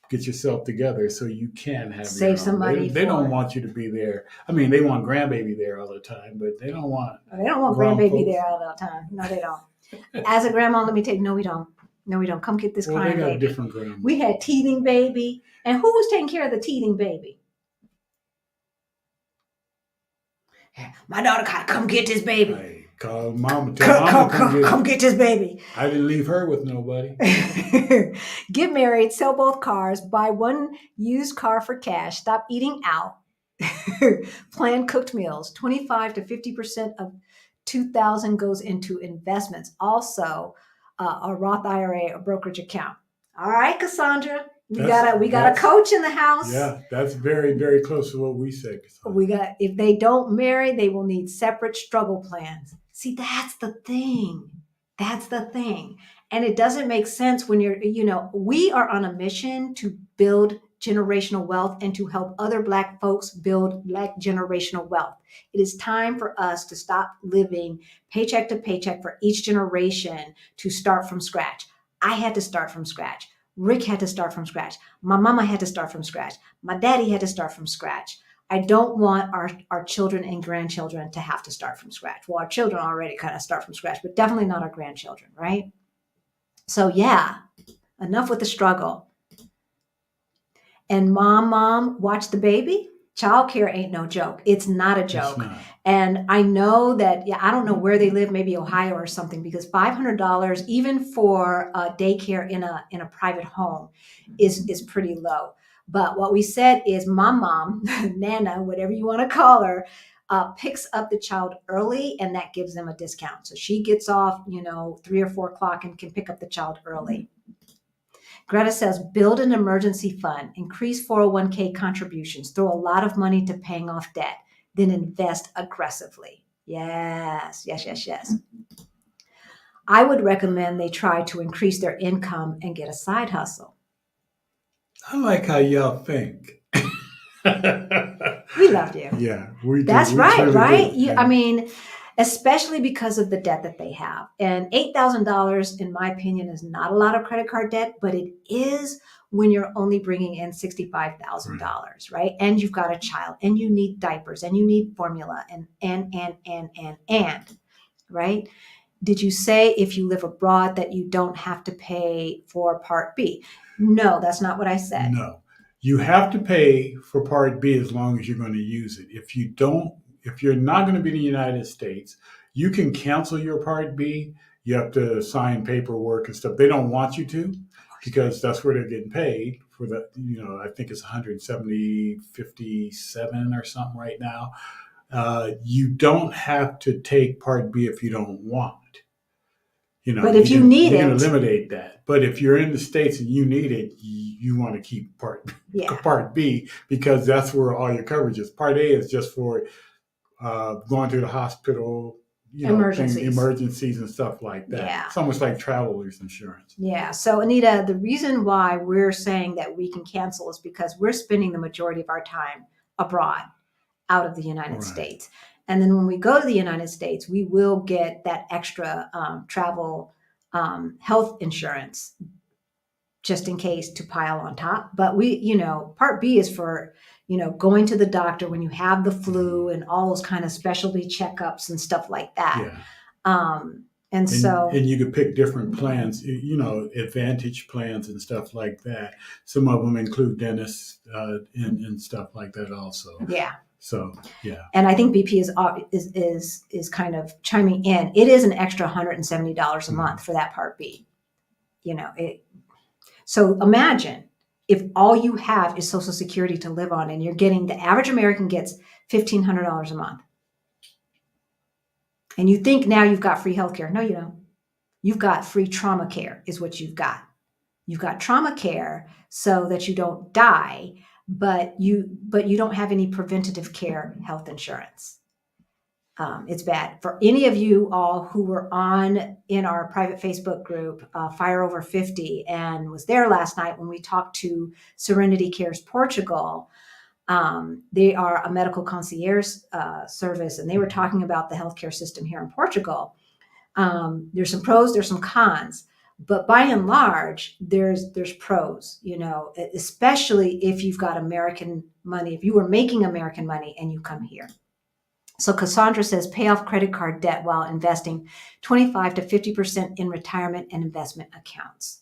get yourself together so you can have Save your some own. money They for don't it. want you to be there. I mean, they want grandbaby there all the time, but they don't want grown grandbaby folks. there all the time. No, they don't. As a grandma, let me tell you, no, we don't. No, we don't. Come get this Well, they crying got baby. different grandma. We had teething baby. And who was taking care of the teething baby? My daughter gotta come get this baby. Hey, call mama. Tell mama Come get this baby. I didn't leave her with nobody. Get married, sell both cars, buy one used car for cash, stop eating out, plan cooked meals. 25 to 50% of 2,000 goes into investments. Also, a Roth IRA, a brokerage account. All right, Cassandra, we got a coach in the house. Yeah, that's very, very close to what we said, Cassandra. If they don't marry, they will need separate struggle plans. See, that's the thing. That's the thing. And it doesn't make sense when we are on a mission to build generational wealth and to help other Black folks build Black generational wealth. It is time for us to stop living paycheck to paycheck for each generation to start from scratch. I had to start from scratch. Rick had to start from scratch. My mama had to start from scratch. My daddy had to start from scratch. I don't want our children and grandchildren to have to start from scratch. Well, our children already kind of start from scratch, but definitely not our grandchildren, right? So yeah, enough with the struggle. And mom, watch the baby. Childcare ain't no joke. It's not a joke. It's not. And I know that, I don't know where they live, maybe Ohio or something, because $500 even for daycare in a private home is pretty low. But what we said is my mom, Nana, whatever you want to call her, picks up the child early, and that gives them a discount. So she gets off, 3 or 4 o'clock and can pick up the child early. Greta says, build an emergency fund, increase 401k contributions, throw a lot of money to paying off debt, then invest aggressively. Yes. I would recommend they try to increase their income and get a side hustle. I like how y'all think. We love you. Yeah, we do. That's right? Yeah. I mean, especially because of the debt that they have. And $8,000, in my opinion, is not a lot of credit card debt, but it is when you're only bringing in $65,000, right? And you've got a child, and you need diapers, and you need formula, and, right? Did you say if you live abroad that you don't have to pay for Part B? No, that's not what I said. No. You have to pay for Part B as long as you're going to use it. If you're not going to be in the United States, you can cancel your Part B. You have to sign paperwork and stuff. They don't want you to, because that's where they're getting paid for the, I think it's 170.57 or something right now. You don't have to take Part B if you don't want it. But if you need it, you can eliminate that. But if you're in the States and you need it, you want to keep Part B, because that's where all your coverage is. Part A is just for going to the hospital, emergencies and stuff like that. Yeah. It's almost like traveler's insurance. Yeah. So Anita, the reason why we're saying that we can cancel is because we're spending the majority of our time abroad, out of the United States. And then when we go to the United States, we will get that extra travel health insurance just in case to pile on top. But Part B is for, going to the doctor when you have the flu and all those kind of specialty checkups and stuff like that. Yeah. And so, and you could pick different plans, advantage plans and stuff like that. Some of them include dentists and stuff like that also. yeah. So yeah. And I think BP is kind of chiming in. It is an extra $170 a month for that Part B. So imagine if all you have is Social Security to live on, and the average American gets $1,500 a month. And you think now you've got free healthcare. No, you don't. You've got free trauma care is what you've got. You've got trauma care so that you don't die, but you don't have any preventative care health insurance. It's bad. For any of you all who were in our private Facebook group, F.I.R.E Over 50, and was there last night when we talked to Serenity Cares Portugal. They are a medical concierge service, and they were talking about the healthcare system here in Portugal. There's some pros, there's some cons, but by and large, there's pros, especially if you've got American money, if you were making American money and you come here. So Cassandra says, pay off credit card debt while investing 25 to 50% in retirement and investment accounts.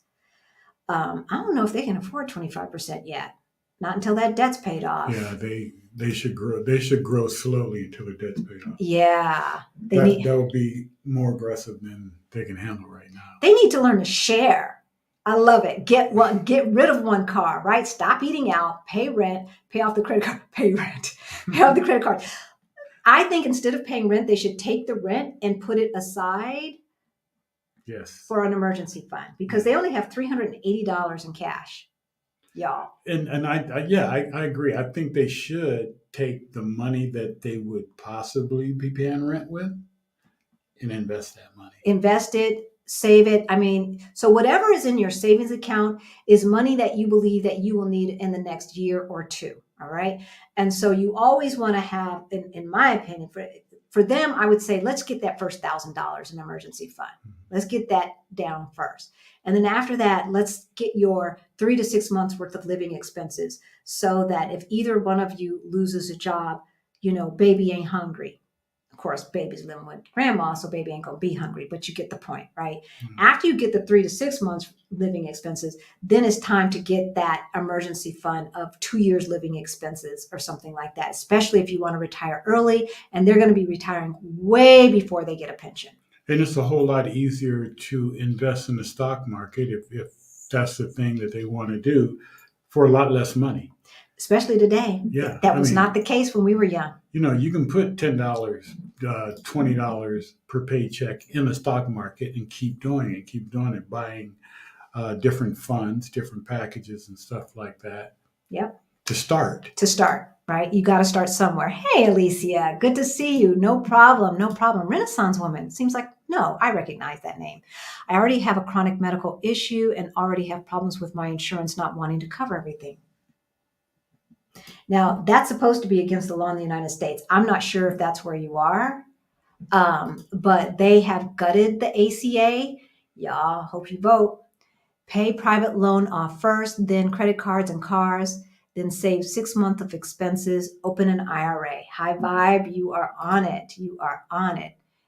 I don't know if they can afford 25% yet. Not until that debt's paid off. Yeah, they should grow. They should grow slowly until the debt's paid off. Yeah, that would be more aggressive than they can handle right now. They need to learn to share. I love it. Get rid of one car, right? Stop eating out, pay rent, pay off the credit card, pay rent, pay off the credit card. I think instead of paying rent, they should take the rent and put it aside. Yes. For an emergency fund, because they only have $380 in cash, y'all. And I agree. I think they should take the money that they would possibly be paying rent with and invest that money. Invest it, save it. I mean, so whatever is in your savings account is money that you believe that you will need in the next year or two. All right. And so you always want to have, in my opinion, for them, I would say, let's get that first $1,000 in emergency fund. Let's get that down first. And then after that, let's get your 3 to 6 months worth of living expenses so that if either one of you loses a job, baby ain't hungry. Of course, baby's living with grandma, so baby ain't going to be hungry, but you get the point, right? Mm-hmm. After you get the 3 to 6 months living expenses, then it's time to get that emergency fund of 2 years living expenses or something like that, especially if you want to retire early, and they're going to be retiring way before they get a pension. And it's a whole lot easier to invest in the stock market if that's the thing that they want to do for a lot less money. Especially today. Yeah. That was not the case when we were young. You can put $10, $20 per paycheck in the stock market and keep doing it, buying different funds, different packages and stuff like that. Yep. To start, right? You got to start somewhere. Hey, Alicia, good to see you. No problem. Renaissance woman. Seems like, no, I recognize that name. I already have a chronic medical issue and already have problems with my insurance not wanting to cover everything. Now, that's supposed to be against the law in the United States. I'm not sure if that's where you are, but they have gutted the ACA. Y'all, hope you vote. Pay private loan off first, then credit cards and cars, then save 6 months of expenses, open an IRA. High vibe, you are on it.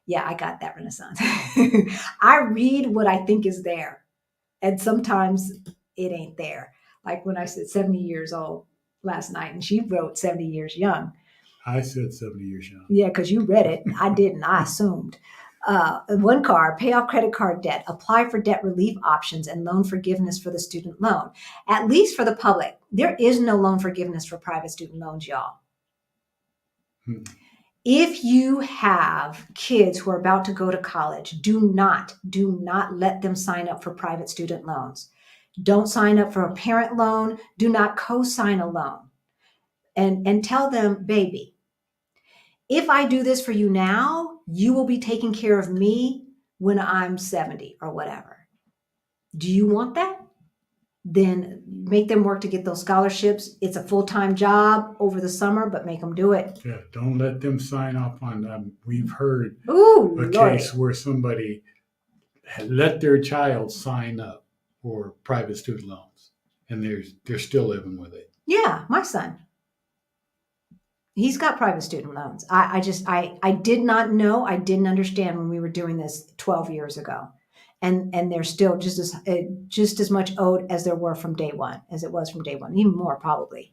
Yeah, I got that, Renaissance. I read what I think is there, and sometimes it ain't there. Like when I said 70 years old last night, and she wrote 70 years young. I said 70 years young. Yeah, because you read it. I didn't. I assumed. One car, pay off credit card debt, apply for debt relief options and loan forgiveness for the student loan. At least for the public, there is no loan forgiveness for private student loans, y'all. If you have kids who are about to go to college, do not let them sign up for private student loans. Don't sign up for a parent loan. Do not co-sign a loan. And tell them, baby, if I do this for you now, you will be taking care of me when I'm 70 or whatever. Do you want that? Then make them work to get those scholarships. It's a full-time job over the summer, but make them do it. Yeah, don't let them sign off on them. We've heard a case where somebody had let their child sign up or private student loans, and they're still living with it. Yeah, my son. He's got private student loans. I did not know, I didn't understand when we were doing this 12 years ago. And they're still just as much owed as there were from day one, as it was from day one, even more probably.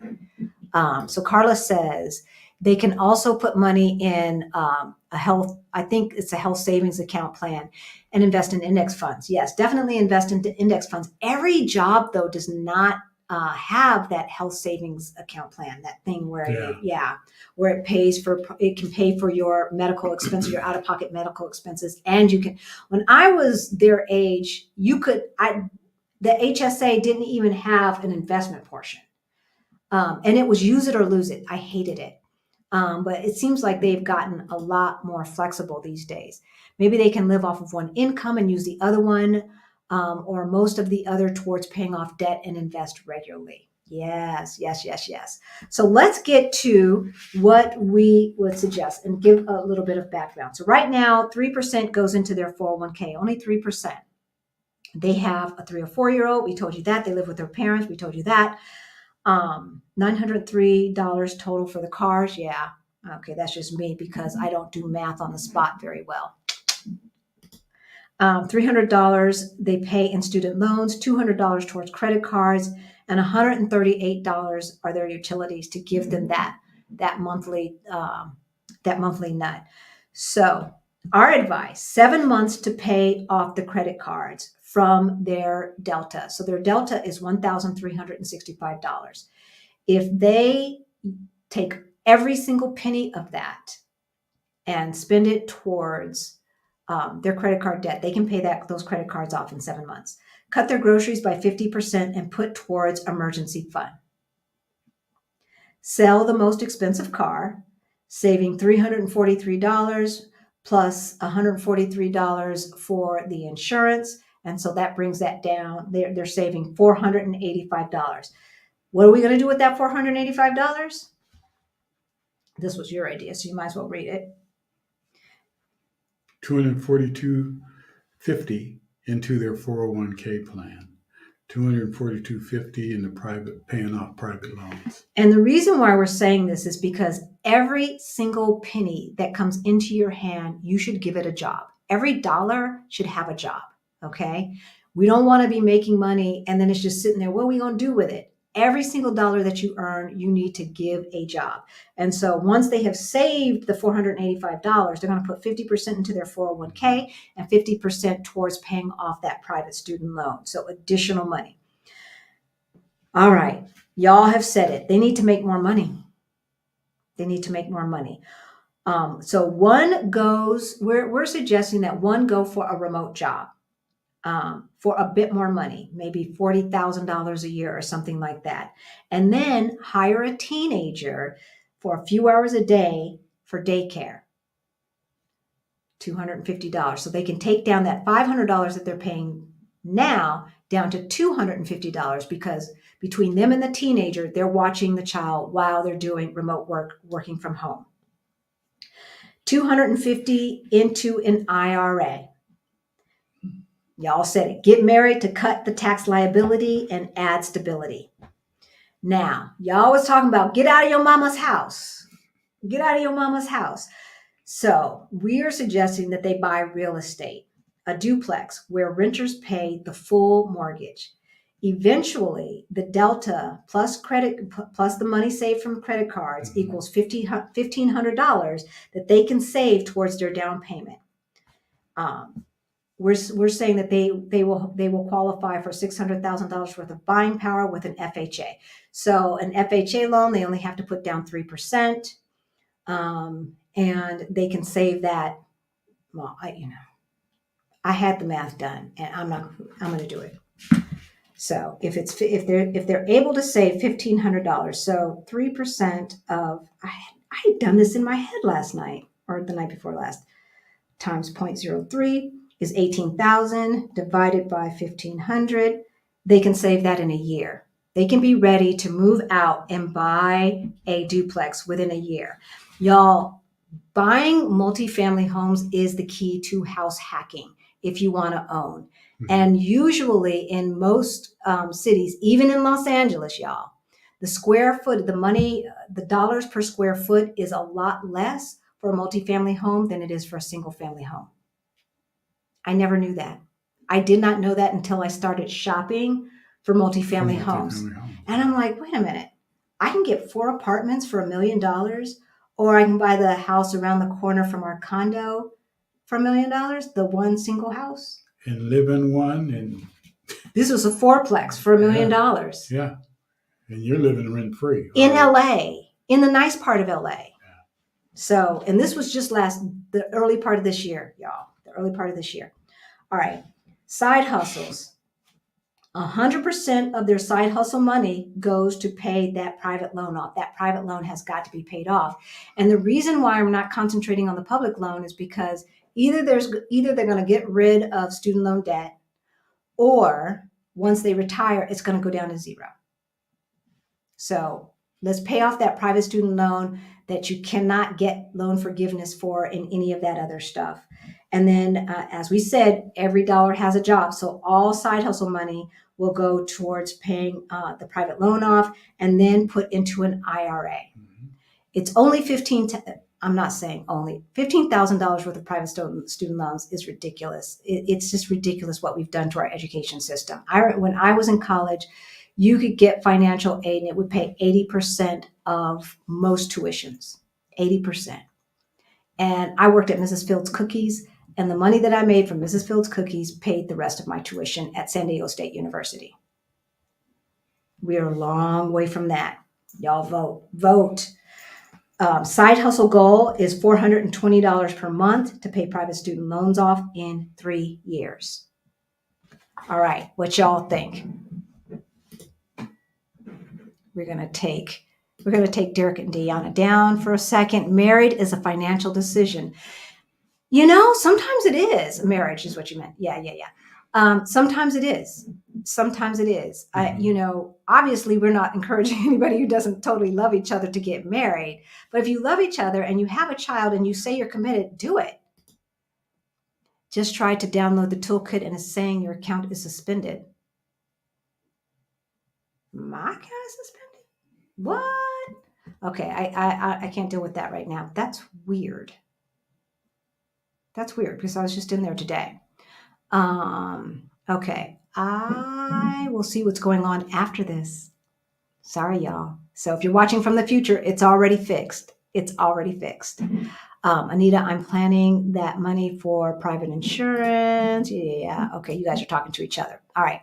So Carla says they can also put money in I think it's a health savings account plan and invest in index funds. Yes, definitely invest in index funds. Every job, though, does not have that health savings account plan, that thing where, where it can pay for your medical expenses, your out-of-pocket medical expenses. And you can, when I was their age, the HSA didn't even have an investment portion. And it was use it or lose it. I hated it. But it seems like they've gotten a lot more flexible these days. Maybe they can live off of one income and use the other one, or most of the other towards paying off debt and invest regularly. Yes. So let's get to what we would suggest and give a little bit of background. So right now, 3% goes into their 401k, only 3%. They have a 3 or 4-year-old. We told you that. They live with their parents. We told you that. $903 total for the cars. Yeah. Okay. That's just me because I don't do math on the spot very well. $300 they pay in student loans, $200 towards credit cards, and $138 are their utilities to give them that monthly nut. So our advice, 7 months to pay off the credit cards from their delta. So their delta is $1,365. If they take every single penny of that and spend it towards their credit card debt, they can pay those credit cards off in 7 months. Cut their groceries by 50% and put towards emergency fund. Sell the most expensive car, saving $343 plus $143 for the insurance. And so that brings that down. They're saving $485. What are we going to do with that $485? This was your idea, so you might as well read it. $242.50 into their 401k plan. $242.50 in the paying off private loans. And the reason why we're saying this is because every single penny that comes into your hand, you should give it a job. Every dollar should have a job. Okay. We don't want to be making money and then it's just sitting there. What are we going to do with it? Every single dollar that you earn, you need to give a job. And so once they have saved the $485, they're going to put 50% into their 401k and 50% towards paying off that private student loan. So additional money. All right. Y'all have said it. They need to make more money. So one goes, we're suggesting that one go for a remote job. For a bit more money, maybe $40,000 a year or something like that. And then hire a teenager for a few hours a day for daycare, $250. So they can take down that $500 that they're paying now down to $250 because between them and the teenager, they're watching the child while they're doing remote work, working from home. $250 into an IRA. Y'all said it. Get married to cut the tax liability and add stability. Now, y'all was talking about get out of your mama's house. Get out of your mama's house. So we are suggesting that they buy real estate, a duplex where renters pay the full mortgage. Eventually, the delta plus the money saved from credit cards equals $1,500 that they can save towards their down payment. We're saying that they will qualify for $600,000 worth of buying power with an FHA. So an FHA loan, they only have to put down 3%, and they can save that. Well, I had the math done, and I'm going to do it. So if they're able to save $1,500, so 3% of I had done this in my head last night or the night before last times 0.03. Is 18,000 divided by 1,500. They can save that in a year. They can be ready to move out and buy a duplex within a year. Y'all, buying multifamily homes is the key to house hacking if you want to own. And usually in most cities, even in Los Angeles, y'all, the square foot, the money, the dollars per square foot is a lot less for a multifamily home than it is for a single family home. I never knew that. I did not know that until I started shopping for multifamily homes. And I'm like, wait a minute, I can get 4 apartments for $1 million, or I can buy the house around the corner from our condo for $1 million, the one single house. And live in one. And this was a 4-plex for $1 million. Yeah. And you're living rent free. In LA, in the nice part of LA. Yeah. So, and this was just the early part of this year, y'all. The early part of this year. All right. Side hustles. 100% of their side hustle money goes to pay that private loan off. That private loan has got to be paid off. And the reason why I'm not concentrating on the public loan is because either they're going to get rid of student loan debt, or once they retire, it's going to go down to zero. So let's pay off that private student loan that you cannot get loan forgiveness for in any of that other stuff. And then, as we said, every dollar has a job. So all side hustle money will go towards paying the private loan off and then put into an IRA. Mm-hmm. It's only $15,000 worth of private student loans is ridiculous. It's just ridiculous what we've done to our education system. When I was in college, you could get financial aid and it would pay 80% of most tuitions, 80%. And I worked at Mrs. Fields Cookies, and the money that I made from Mrs. Fields Cookies paid the rest of my tuition at San Diego State University. We are a long way from that. Y'all vote. Side hustle goal is $420 per month to pay private student loans off in 3 years. All right, what y'all think? We're going to take Derek and Deanna down for a second. Married is a financial decision. Sometimes it is. Marriage is what you meant. Yeah. Sometimes it is. Mm-hmm. Obviously we're not encouraging anybody who doesn't totally love each other to get married. But if you love each other and you have a child and you say you're committed, do it. Just try to download the toolkit and it's saying your account is suspended. My account is suspended? What? Okay, I can't deal with that right now. That's weird. Because I was just in there today. Okay, I will see what's going on after this. Sorry, y'all. So if you're watching from the future, it's already fixed. Anita, I'm planning that money for private insurance. Yeah. Okay, you guys are talking to each other. All right.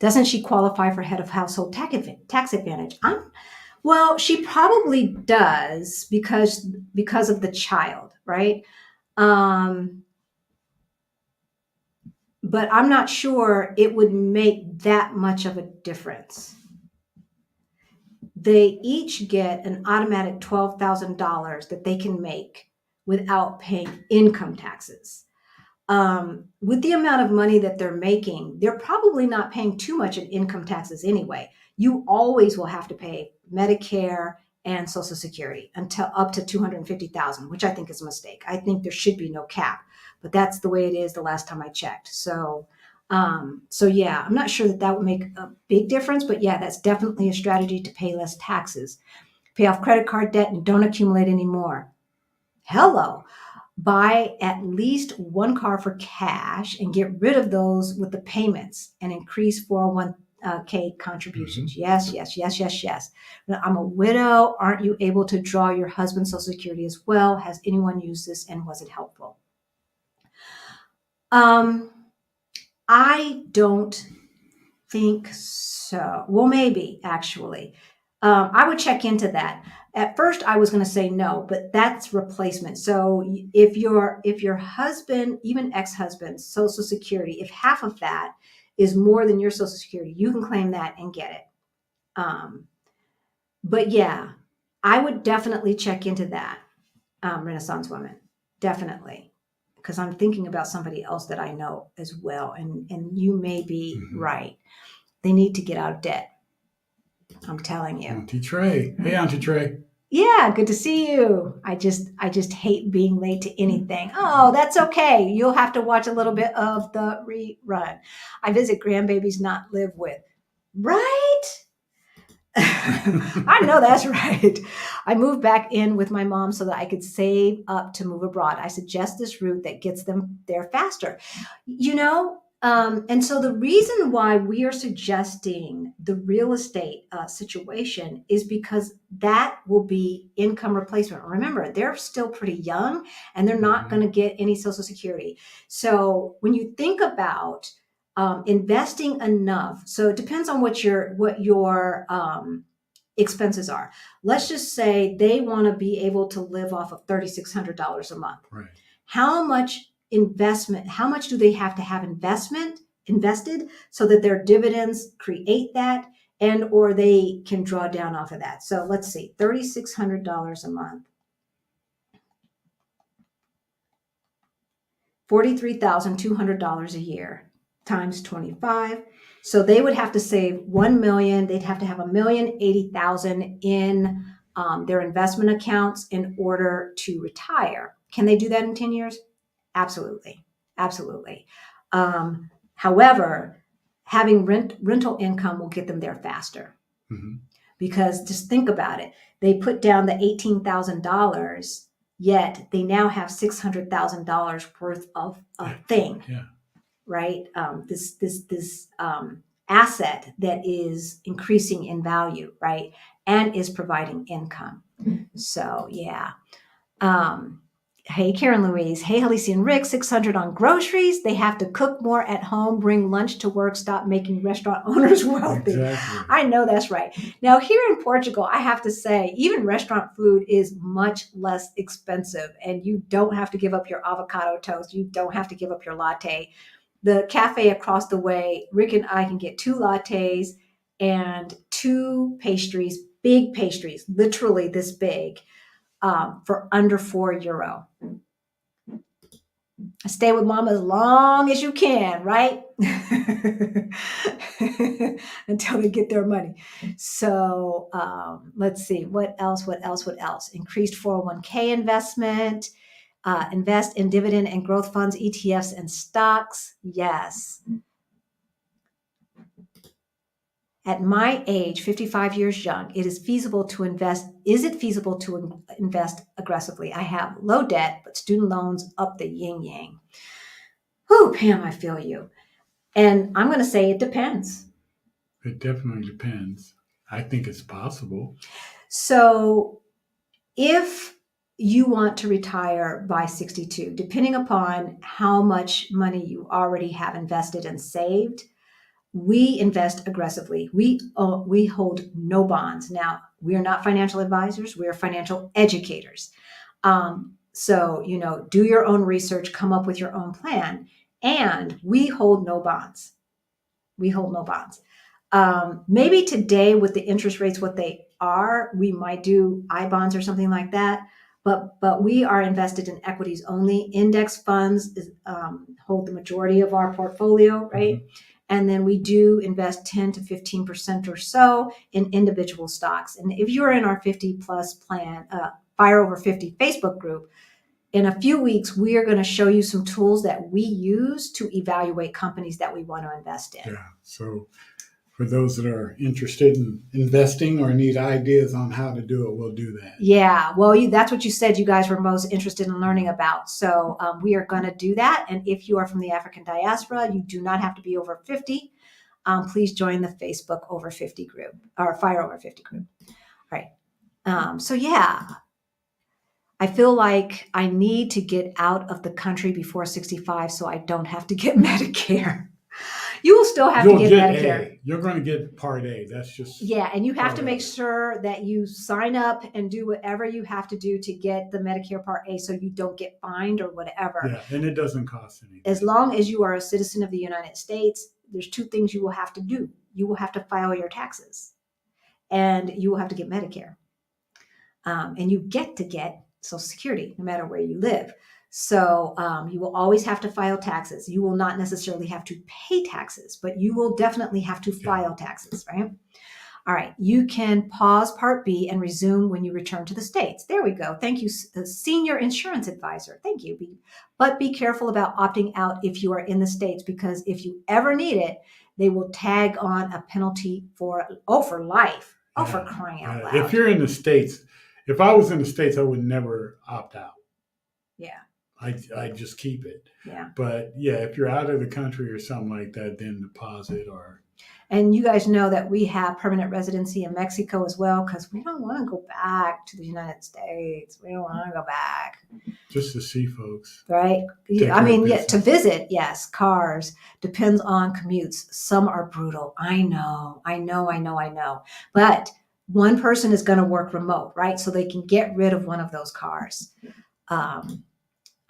Doesn't she qualify for head of household tax advantage? Well, she probably does because of the child, right? But I'm not sure it would make that much of a difference. They each get an automatic $12,000 that they can make without paying income taxes. With the amount of money that they're making, they're probably not paying too much in income taxes anyway. You always will have to pay Medicare and Social Security until up to $250,000, which I think is a mistake. I think there should be no cap, but that's the way it is the last time I checked. So yeah, I'm not sure that would make a big difference, but yeah, that's definitely a strategy to pay less taxes. Pay off credit card debt and don't accumulate anymore. Hello. Buy at least one car for cash and get rid of those with the payments and increase 401k contributions. Mm-hmm. Yes. I'm a widow. Aren't you able to draw your husband's Social Security as well? Has anyone used this and was it helpful? I don't think so. Well, maybe actually. I would check into that. At first, I was going to say no, but that's replacement. So if your husband, even ex-husband's Social Security, if half of that is more than your Social Security, you can claim that and get it. But yeah, I would definitely check into that, Renaissance woman, definitely, because I'm thinking about somebody else that I know as well, and you may be right. They need to get out of debt. I'm telling you. Auntie Trey. Hey, Auntie Trey. Yeah, good to see you. I just hate being late to anything. Oh, that's okay. You'll have to watch a little bit of the rerun. I visit grandbabies not live with. Right? I know that's right. I moved back in with my mom so that I could save up to move abroad. I suggest this route that gets them there faster. And so the reason why we are suggesting the real estate situation is because that will be income replacement. Remember, they're still pretty young and they're not going to get any Social Security. So when you think about investing enough. So it depends on what your expenses are. Let's just say they want to be able to live off of $3,600 a month. Right. How much investment? How much do they have to have invested so that their dividends create that, and or they can draw down off of that? So let's see, $3,600 a month. $43,200 a year times 25. So they would have to save 1 million. They'd have to have 1,080,000 in their investment accounts in order to retire. Can they do that in 10 years? Absolutely. Absolutely. However, having rental income will get them there faster. Mm-hmm. Because just think about it. They put down the $18,000, yet they now have $600,000 worth of a thing. Yeah. Right? This asset that is increasing in value, right? And is providing income. So yeah. Hey, Karen Louise. Hey, Halisi and Rick, 600 on groceries. They have to cook more at home, bring lunch to work, stop making restaurant owners wealthy. Exactly. I know that's right. Now, here in Portugal, I have to say, even restaurant food is much less expensive, and you don't have to give up your avocado toast. You don't have to give up your latte. The cafe across the way, Rick and I can get 2 lattes and 2 pastries, big pastries, literally this big, for under €4. Stay with mama as long as you can, right? Until they get their money. So let's see, what else? Increased 401k investment, invest in dividend and growth funds, ETFs, and stocks. Yes. At my age, 55 years young, it is feasible to invest. Is it feasible to invest aggressively? I have low debt, but student loans up the yin yang. Whew, Pam, I feel you. And I'm going to say it depends. It definitely depends. I think it's possible. So if you want to retire by 62, depending upon how much money you already have invested and saved, we invest aggressively. We hold no bonds. Now, we are not financial advisors. We are financial educators. So, do your own research, come up with your own plan. And we hold no bonds. Maybe today with the interest rates, what they are, we might do I bonds or something like that. But we are invested in equities only. Index funds hold the majority of our portfolio, right? Mm-hmm. And then we do invest 10 to 15% or so in individual stocks. And if you're in our 50 plus plan, Fire Over 50 Facebook group, in a few weeks, we are going to show you some tools that we use to evaluate companies that we want to invest in. Yeah. So for those that are interested in investing or need ideas on how to do it, we'll do that. Yeah. Well, that's what you said you guys were most interested in learning about. So we are going to do that. And if you are from the African diaspora, you do not have to be over 50. Please join the Facebook Over 50 group or Fire Over 50 group. All right. So yeah. I feel like I need to get out of the country before 65 so I don't have to get Medicare. You will still have to get Medicare. A. You're going to get Part A. That's just... Yeah, and you have to make sure that you sign up and do whatever you have to do to get the Medicare Part A so you don't get fined or whatever. Yeah, and it doesn't cost anything. As long as you are a citizen of the United States, there's 2 things you will have to do. You will have to file your taxes, and you will have to get Medicare. And you get to get Social Security, no matter where you live. So you will always have to file taxes. You will not necessarily have to pay taxes, but you will definitely have to file taxes, right? All right, you can pause Part B and resume when you return to the States. There we go. Thank you, senior insurance advisor. Thank you. But be careful about opting out if you are in the States, because if you ever need it, they will tag on a penalty for life. Oh, for crying out loud. If you're in the States, if I was in the States, I would never opt out. Yeah. I just keep it. Yeah. But yeah, if you're out of the country or something like that, then deposit or. And you guys know that we have permanent residency in Mexico as well, because we don't want to go back to the United States. We don't want to go back. Just to see folks. Right? Yeah, I mean, yeah, to visit, yes. Cars. Depends on commutes. Some are brutal. I know. But one person is going to work remote, right? So they can get rid of one of those cars.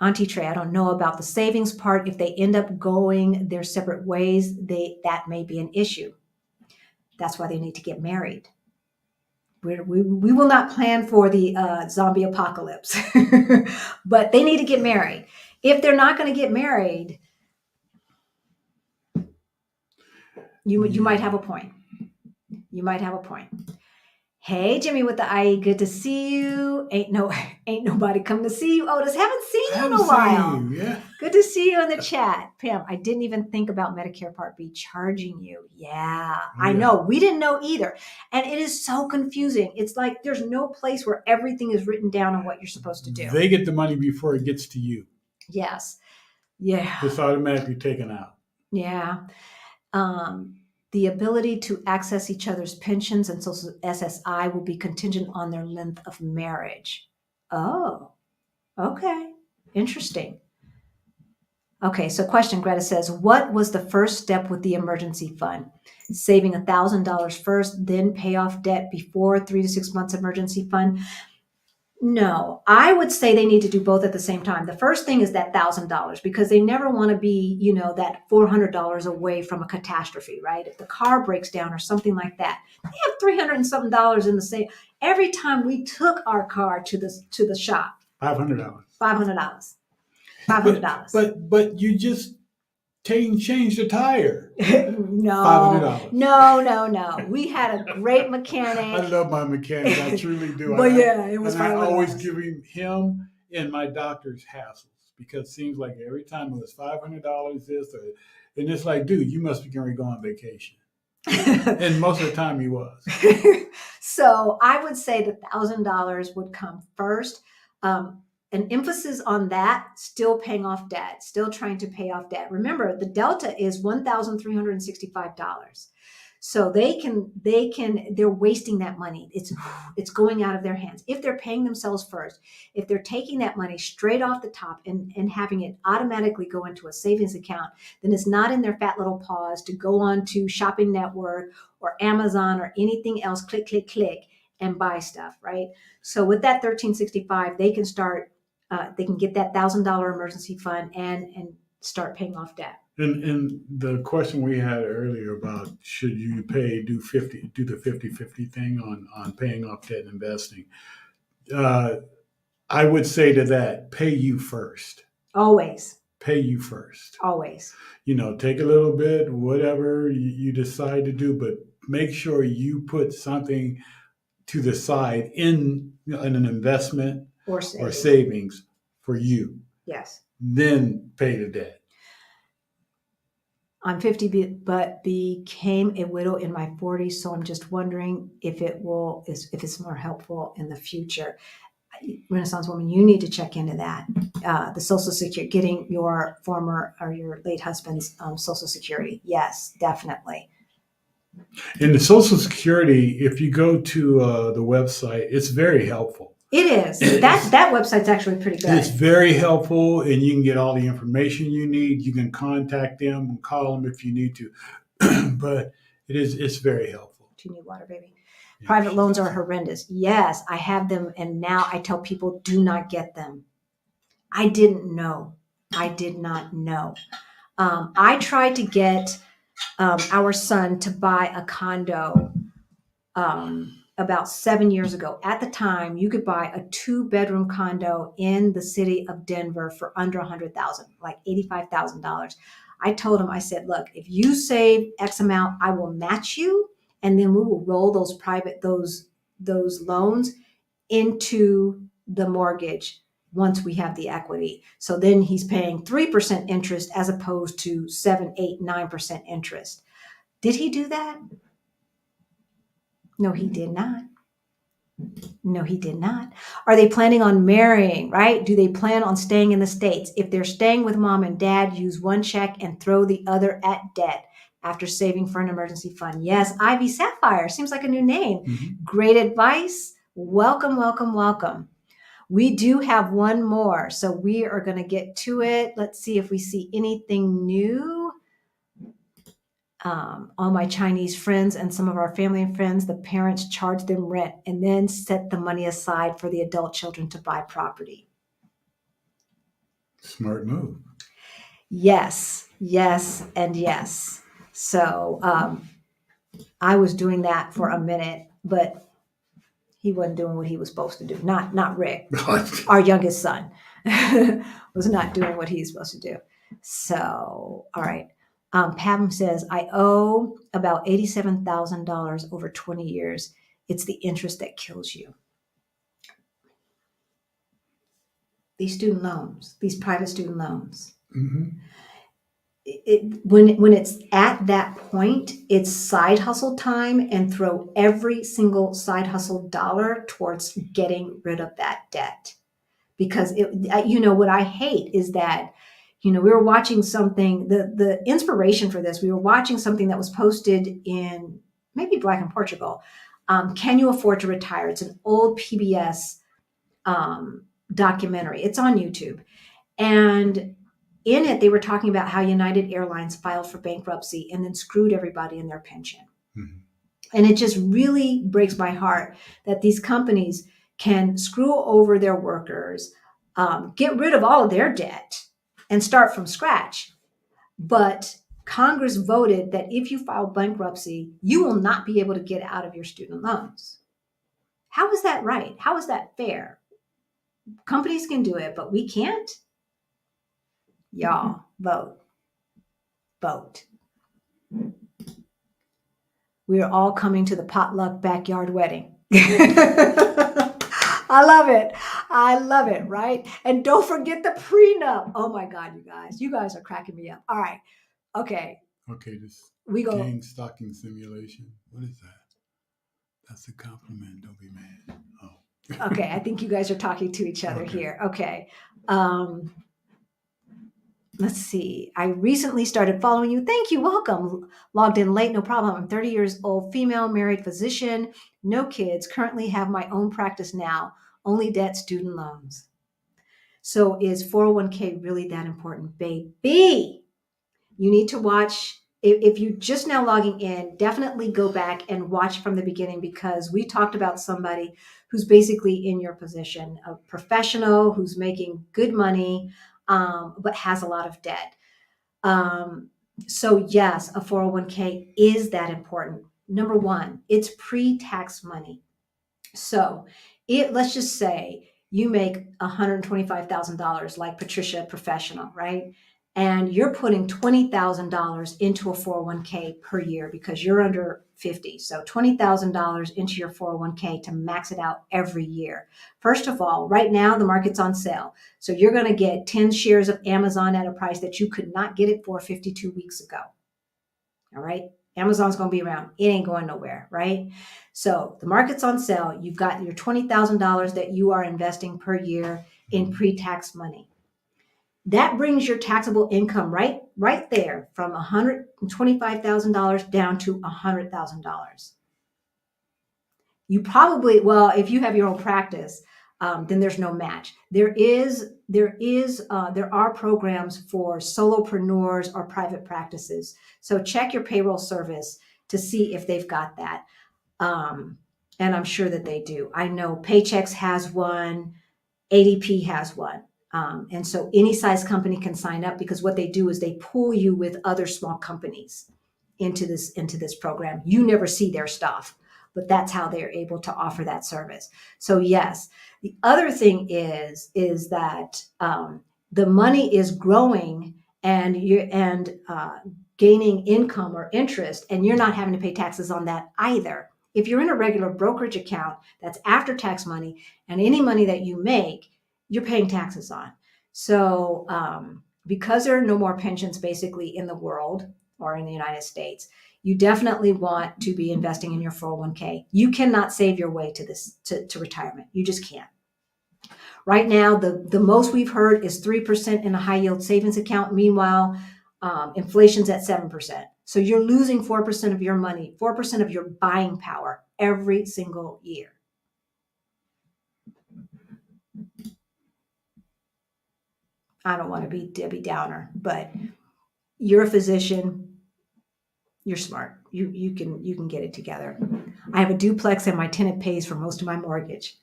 Auntie Trey, I don't know about the savings part. If they end up going their separate ways, that may be an issue. That's why they need to get married. We will not plan for the zombie apocalypse, but they need to get married. If they're not going to get married, you might have a point. You might have a point. Hey, Jimmy with the IE, good to see you. Ain't nobody come to see you. Otis, haven't seen you in a while. Yeah. Good to see you in the chat. Pam, I didn't even think about Medicare Part B charging you. Yeah, I know. We didn't know either. And it is so confusing. It's like there's no place where everything is written down on what you're supposed to do. They get the money before it gets to you. Yes. Yeah. It's automatically taken out. Yeah. The ability to access each other's pensions and social SSI will be contingent on their length of marriage. Oh, okay. Interesting. Okay, so question, Greta says, what was the first step with the emergency fund? Saving $1,000 first, then pay off debt before 3 to 6 months emergency fund? No, I would say they need to do both at the same time. The first thing is that $1,000, because they never want to be, that $400 away from a catastrophe, right? If the car breaks down or something like that, they have $300 and something in the same. Every time we took our car to the shop, $500. $500. But you just change the tire. No, $500. No. We had a great mechanic. I love my mechanic. I truly do. But it was. And I always give him and my doctors hassles, because it seems like every time it was $500 this, and it's like, dude, you must be going to go on vacation. And most of the time he was. So I would say the $1,000 would come first. An emphasis on that, still paying off debt, still trying to pay off debt. Remember, the delta is $1,365. So they're wasting that money. It's going out of their hands. If they're paying themselves first, if they're taking that money straight off the top and having it automatically go into a savings account, then it's not in their fat little paws to go on to Shopping Network or Amazon or anything else, click, click, click, and buy stuff, right? So with that $1,365, they can start. They can get that $1,000 emergency fund and start paying off debt. And the question we had earlier about should you do the 50-50 thing on paying off debt and investing, I would say to that, pay you first. Always. Pay you first. Always. Take a little bit, whatever you decide to do, but make sure you put something to the side in an investment or savings for you. Yes. Then pay the debt. I'm 50, but became a widow in my 40s, so I'm just wondering if it's more helpful in the future. Renaissance woman, you need to check into that. The Social Security, getting your former or your late husband's Social Security. Yes, definitely. In the Social Security, if you go to the website, it's very helpful. It is. That website's actually pretty good. It's very helpful, and you can get all the information you need. You can contact them and call them if you need to. But it's very helpful. Do you need water, baby? Yeah. Private loans are horrendous. Yes, I have them, and now I tell people do not get them. I didn't know. I did not know. I tried to get our son to buy a condo about 7 years ago. At the time, you could buy a 2-bedroom condo in the city of Denver for under $100,000, like $85,000. I told him, I said, look, if you save X amount, I will match you and then we will roll those loans into the mortgage once we have the equity. So then he's paying 3% interest as opposed to 7, 8, 9% interest. Did he do that? No, he did not. No, he did not. Are they planning on marrying, right? Do they plan on staying in the States? If they're staying with mom and dad, use one check and throw the other at debt after saving for an emergency fund. Yes, Ivy Sapphire seems like a new name. Mm-hmm. Great advice. Welcome, welcome, welcome. We do have one more, so we are going to get to it. Let's see if we see anything new. All my Chinese friends and some of our family and friends, the parents charge them rent and then set the money aside for the adult children to buy property. Smart move. Yes, yes, and yes. So I was doing that for a minute, but he wasn't doing what he was supposed to do. Not Rick, our youngest son, was not doing what he's supposed to do. So, all right. Pam says, I owe about $87,000 over 20 years. It's the interest that kills you. These student loans, these private student loans. Mm-hmm. When it's at that point, it's side hustle time, and throw every single side hustle dollar towards getting rid of that debt. Because what I hate is that, we were watching something, the inspiration for this, we were watching something that was posted in maybe Black in Portugal. Can you afford to retire? It's an old PBS documentary. It's on YouTube. And in it, they were talking about how United Airlines filed for bankruptcy and then screwed everybody in their pension. Mm-hmm. And it just really breaks my heart that these companies can screw over their workers, get rid of all of their debt, and start from scratch. But Congress voted that if you file bankruptcy, you will not be able to get out of your student loans. How is that right? How is that fair? Companies can do it, but we can't? Y'all, vote. Vote. We are all coming to the potluck backyard wedding. I love it. I love it, right? And don't forget the prenup. Oh my God, you guys. You guys are cracking me up. All right. Okay. Okay, this we go gang stalking simulation. What is that? That's a compliment. Don't be mad. Oh. Okay, I think you guys are talking to each other here. Okay. Let's see. I recently started following you. Thank you. Welcome. Logged in late. No problem. I'm 30 years old, female, married physician, no kids. Currently have my own practice now. Only debt, student loans. So is 401k really that important? Baby, you need to watch. If you're just now logging in, definitely go back and watch from the beginning, because we talked about somebody who's basically in your position, a professional who's making good money, but has a lot of debt. So yes, a 401k is that important. Number one, it's pre-tax money. So let's just say you make $125,000 like Patricia, professional, right? And you're putting $20,000 into a 401k per year because you're under 50. So $20,000 into your 401k to max it out every year. First of all, right now the market's on sale. So you're going to get 10 shares of Amazon at a price that you could not get it for 52 weeks ago. All right. Amazon's going to be around. It ain't going nowhere, right? So the market's on sale. You've got your $20,000 that you are investing per year in pre-tax money. That brings your taxable income right there from $125,000 down to $100,000. You probably, if you have your own practice, then there's no match. There are programs for solopreneurs or private practices. So check your payroll service to see if they've got that. And I'm sure that they do. I know Paychex has one, ADP has one. And so any size company can sign up, because what they do is they pool you with other small companies into this program. You never see their stuff, but that's how they're able to offer that service. So yes, the other thing is that the money is growing, and gaining income or interest, and you're not having to pay taxes on that either. If you're in a regular brokerage account, that's after tax money, and any money that you make, you're paying taxes on. So because there are no more pensions basically in the world or in the United States, you definitely want to be investing in your 401k. You cannot save your way to this to retirement. You just can't. Right now, the most we've heard is 3% in a high yield savings account. Meanwhile, inflation's at 7%. So you're losing 4% of your money, 4% of your buying power every single year. I don't want to be Debbie Downer, but you're a physician. You're smart. You can get it together. I have a duplex and my tenant pays for most of my mortgage.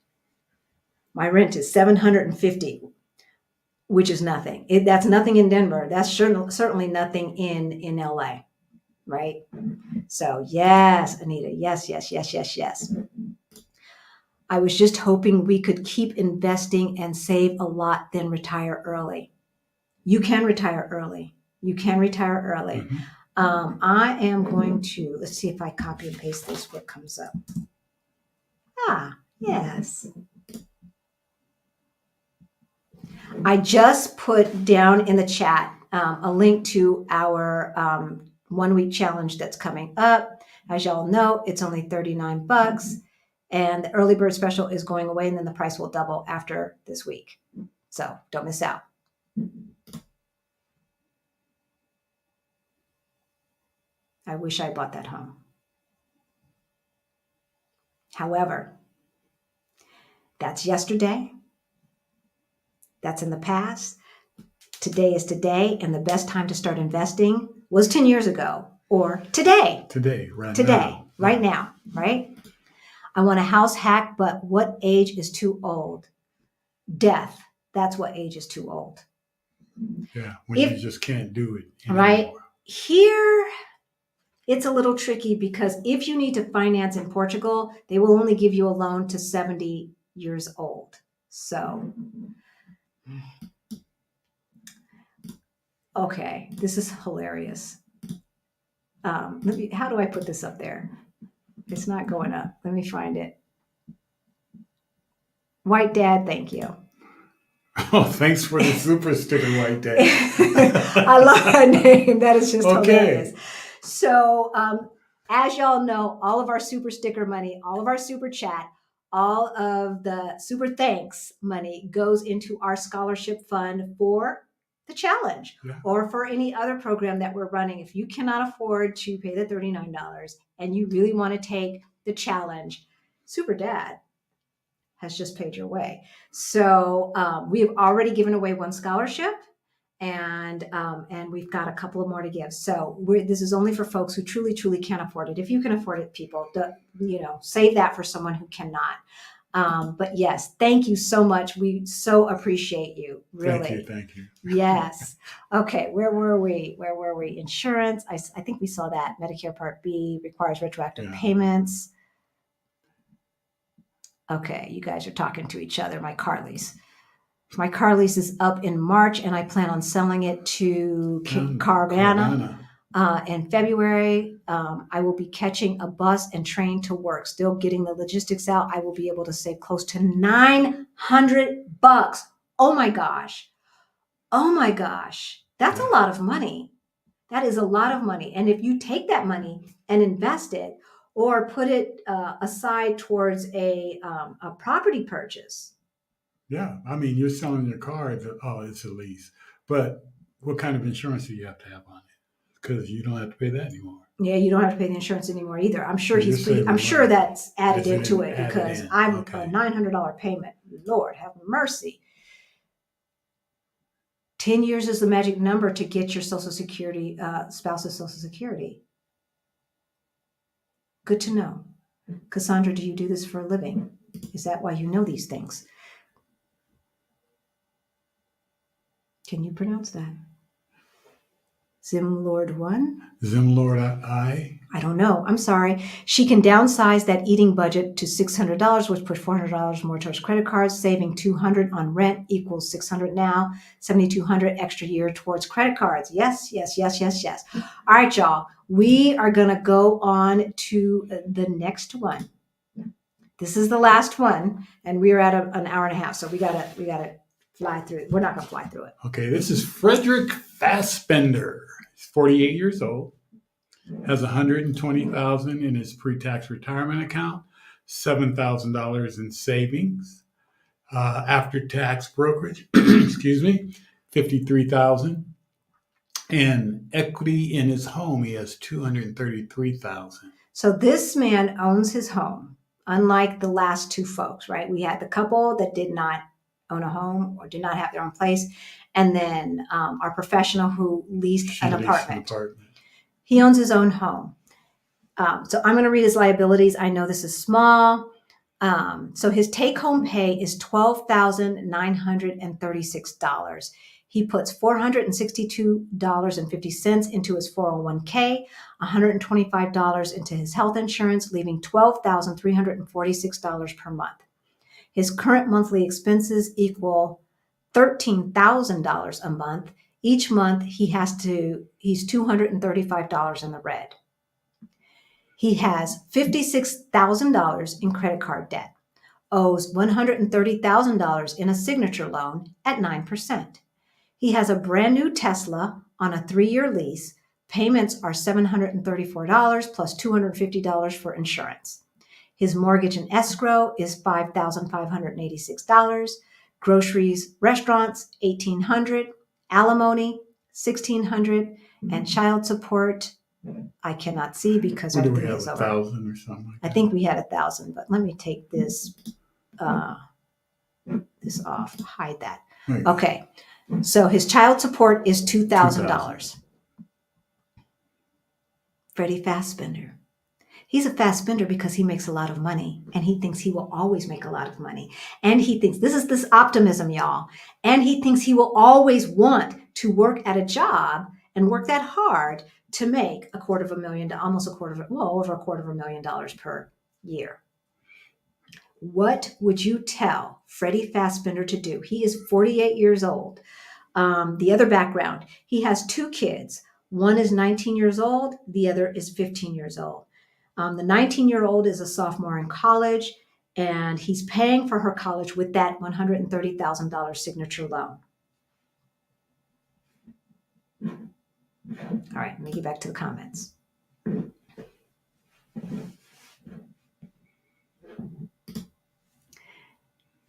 My rent is $750, which is nothing. That's nothing in Denver. That's certainly nothing in LA, right? So yes, Anita, yes. I was just hoping we could keep investing and save a lot, then retire early. You can retire early. Mhm. I am going to, let's see if I copy and paste this, what comes up. Yes. I just put down in the chat a link to our 1 week challenge that's coming up. As y'all know, it's only $39, and the early bird special is going away, and then the price will double after this week. So don't miss out. I wish I bought that home. However, that's yesterday. That's in the past. Today is today, and the best time to start investing was 10 years ago or today. Right now, right? I want a house hack, but what age is too old? Death. That's what age is too old. Yeah, when you just can't do it anymore. Right? Here, it's a little tricky because if you need to finance in Portugal, they will only give you a loan to 70 years old. So, okay, this is hilarious. How do I put this up there? It's not going up. Let me find it. White Dad, thank you. Oh, thanks for the super sticker, White Dad. I love that name. That is just hilarious. So, as y'all know, all of our super sticker money, all of our super chat, all of the super thanks money goes into our scholarship fund for the challenge or for any other program that we're running. If you cannot afford to pay the $39 and you really want to take the challenge, Super Dad has just paid your way. So we have already given away one scholarship, and we've got a couple of more to give. So this is only for folks who truly can't afford it. If you can afford it, people, save that for someone who cannot. But yes, thank you so much. We so appreciate you. Really. Thank you. Yes. Okay. Where were we? Insurance. I think we saw that. Medicare Part B requires retroactive payments. Okay, you guys are talking to each other. My car lease. My car lease is up in March, and I plan on selling it to Carvana in February. I will be catching a bus and train to work. Still getting the logistics out. I will be able to save close to $900. Oh my gosh. That's a lot of money. That is a lot of money. And if you take that money and invest it, or put it aside towards a property purchase. Yeah, I mean, you're selling your car. It's a lease. But what kind of insurance do you have to have on it? Because you don't have to pay that anymore. Yeah, you don't have to pay the insurance anymore either. I'm sure I'm sure that's added into it because I'm a $900 payment. Lord have mercy. 10 years is the magic number to get your Social Security, spouse's Social Security. Good to know. Cassandra, do you do this for a living? Is that why you know these things? Can you pronounce that? Zimlord 1? Zimlord I. I don't know. I'm sorry. She can downsize that eating budget to $600, which puts $400 more towards credit cards, saving $200 on rent equals $600 now, $7,200 extra year towards credit cards. Yes, yes, yes, yes, yes. All right, y'all. We are going to go on to the next one. This is the last one, and we're at an hour and a half, so we gotta fly through it. We're not gonna fly through it. Okay, this is Frederick Fassbender. He's 48 years old. Has $120,000 in his pre-tax retirement account, $7,000 in savings, after-tax brokerage, excuse me, $53,000, and equity in his home. He has $233,000. So this man owns his home, unlike the last two folks, right? We had the couple that did not own a home or did not have their own place, and then our professional who leased an apartment. He owns his own home. So I'm going to read his liabilities. I know this is small. So his take-home pay is $12,936. He puts $462.50 into his 401k, $125 into his health insurance, leaving $12,346 per month. His current monthly expenses equal $13,000 a month. Each month he's $235 in the red. He has $56,000 in credit card debt, owes $130,000 in a signature loan at 9%. He has a brand new Tesla on a 3-year lease. Payments are $734 plus $250 for insurance. His mortgage and escrow is $5,586. Groceries, restaurants, $1,800. Alimony, $1,600. And child support, I cannot see because Or our do we thing have is over. 1,000 or something like that? I think we had 1,000, but let me take this this off. Hide that. Okay. So his child support is $2,000. Freddie Fassbender. He's a fast spender because he makes a lot of money and he thinks he will always make a lot of money. And he thinks this optimism, y'all. And he thinks he will always want to work at a job and work that hard to make over $250,000 per year. What would you tell Freddie Fassbender to do? He is 48 years old. The other background, he has 2 kids. One is 19 years old. The other is 15 years old. The 19-year-old is a sophomore in college, and he's paying for her college with that $130,000 signature loan. All right, let me get back to the comments.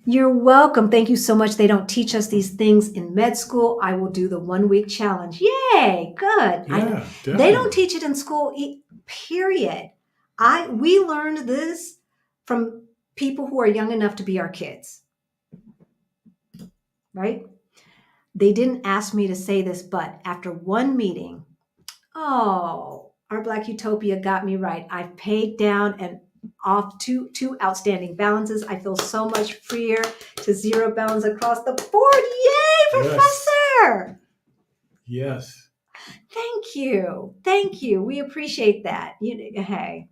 You're welcome. Thank you so much. They don't teach us these things in med school. I will do the 1-week challenge. Yay, good. Yeah, they don't teach it in school, period. We learned this from people who are young enough to be our kids, right? They didn't ask me to say this, but after one meeting, our Black Utopia got me right. I've paid down and off two outstanding balances. I feel so much freer to zero balance across the board. Yay, Professor! Yes. Thank you. We appreciate that. Hey,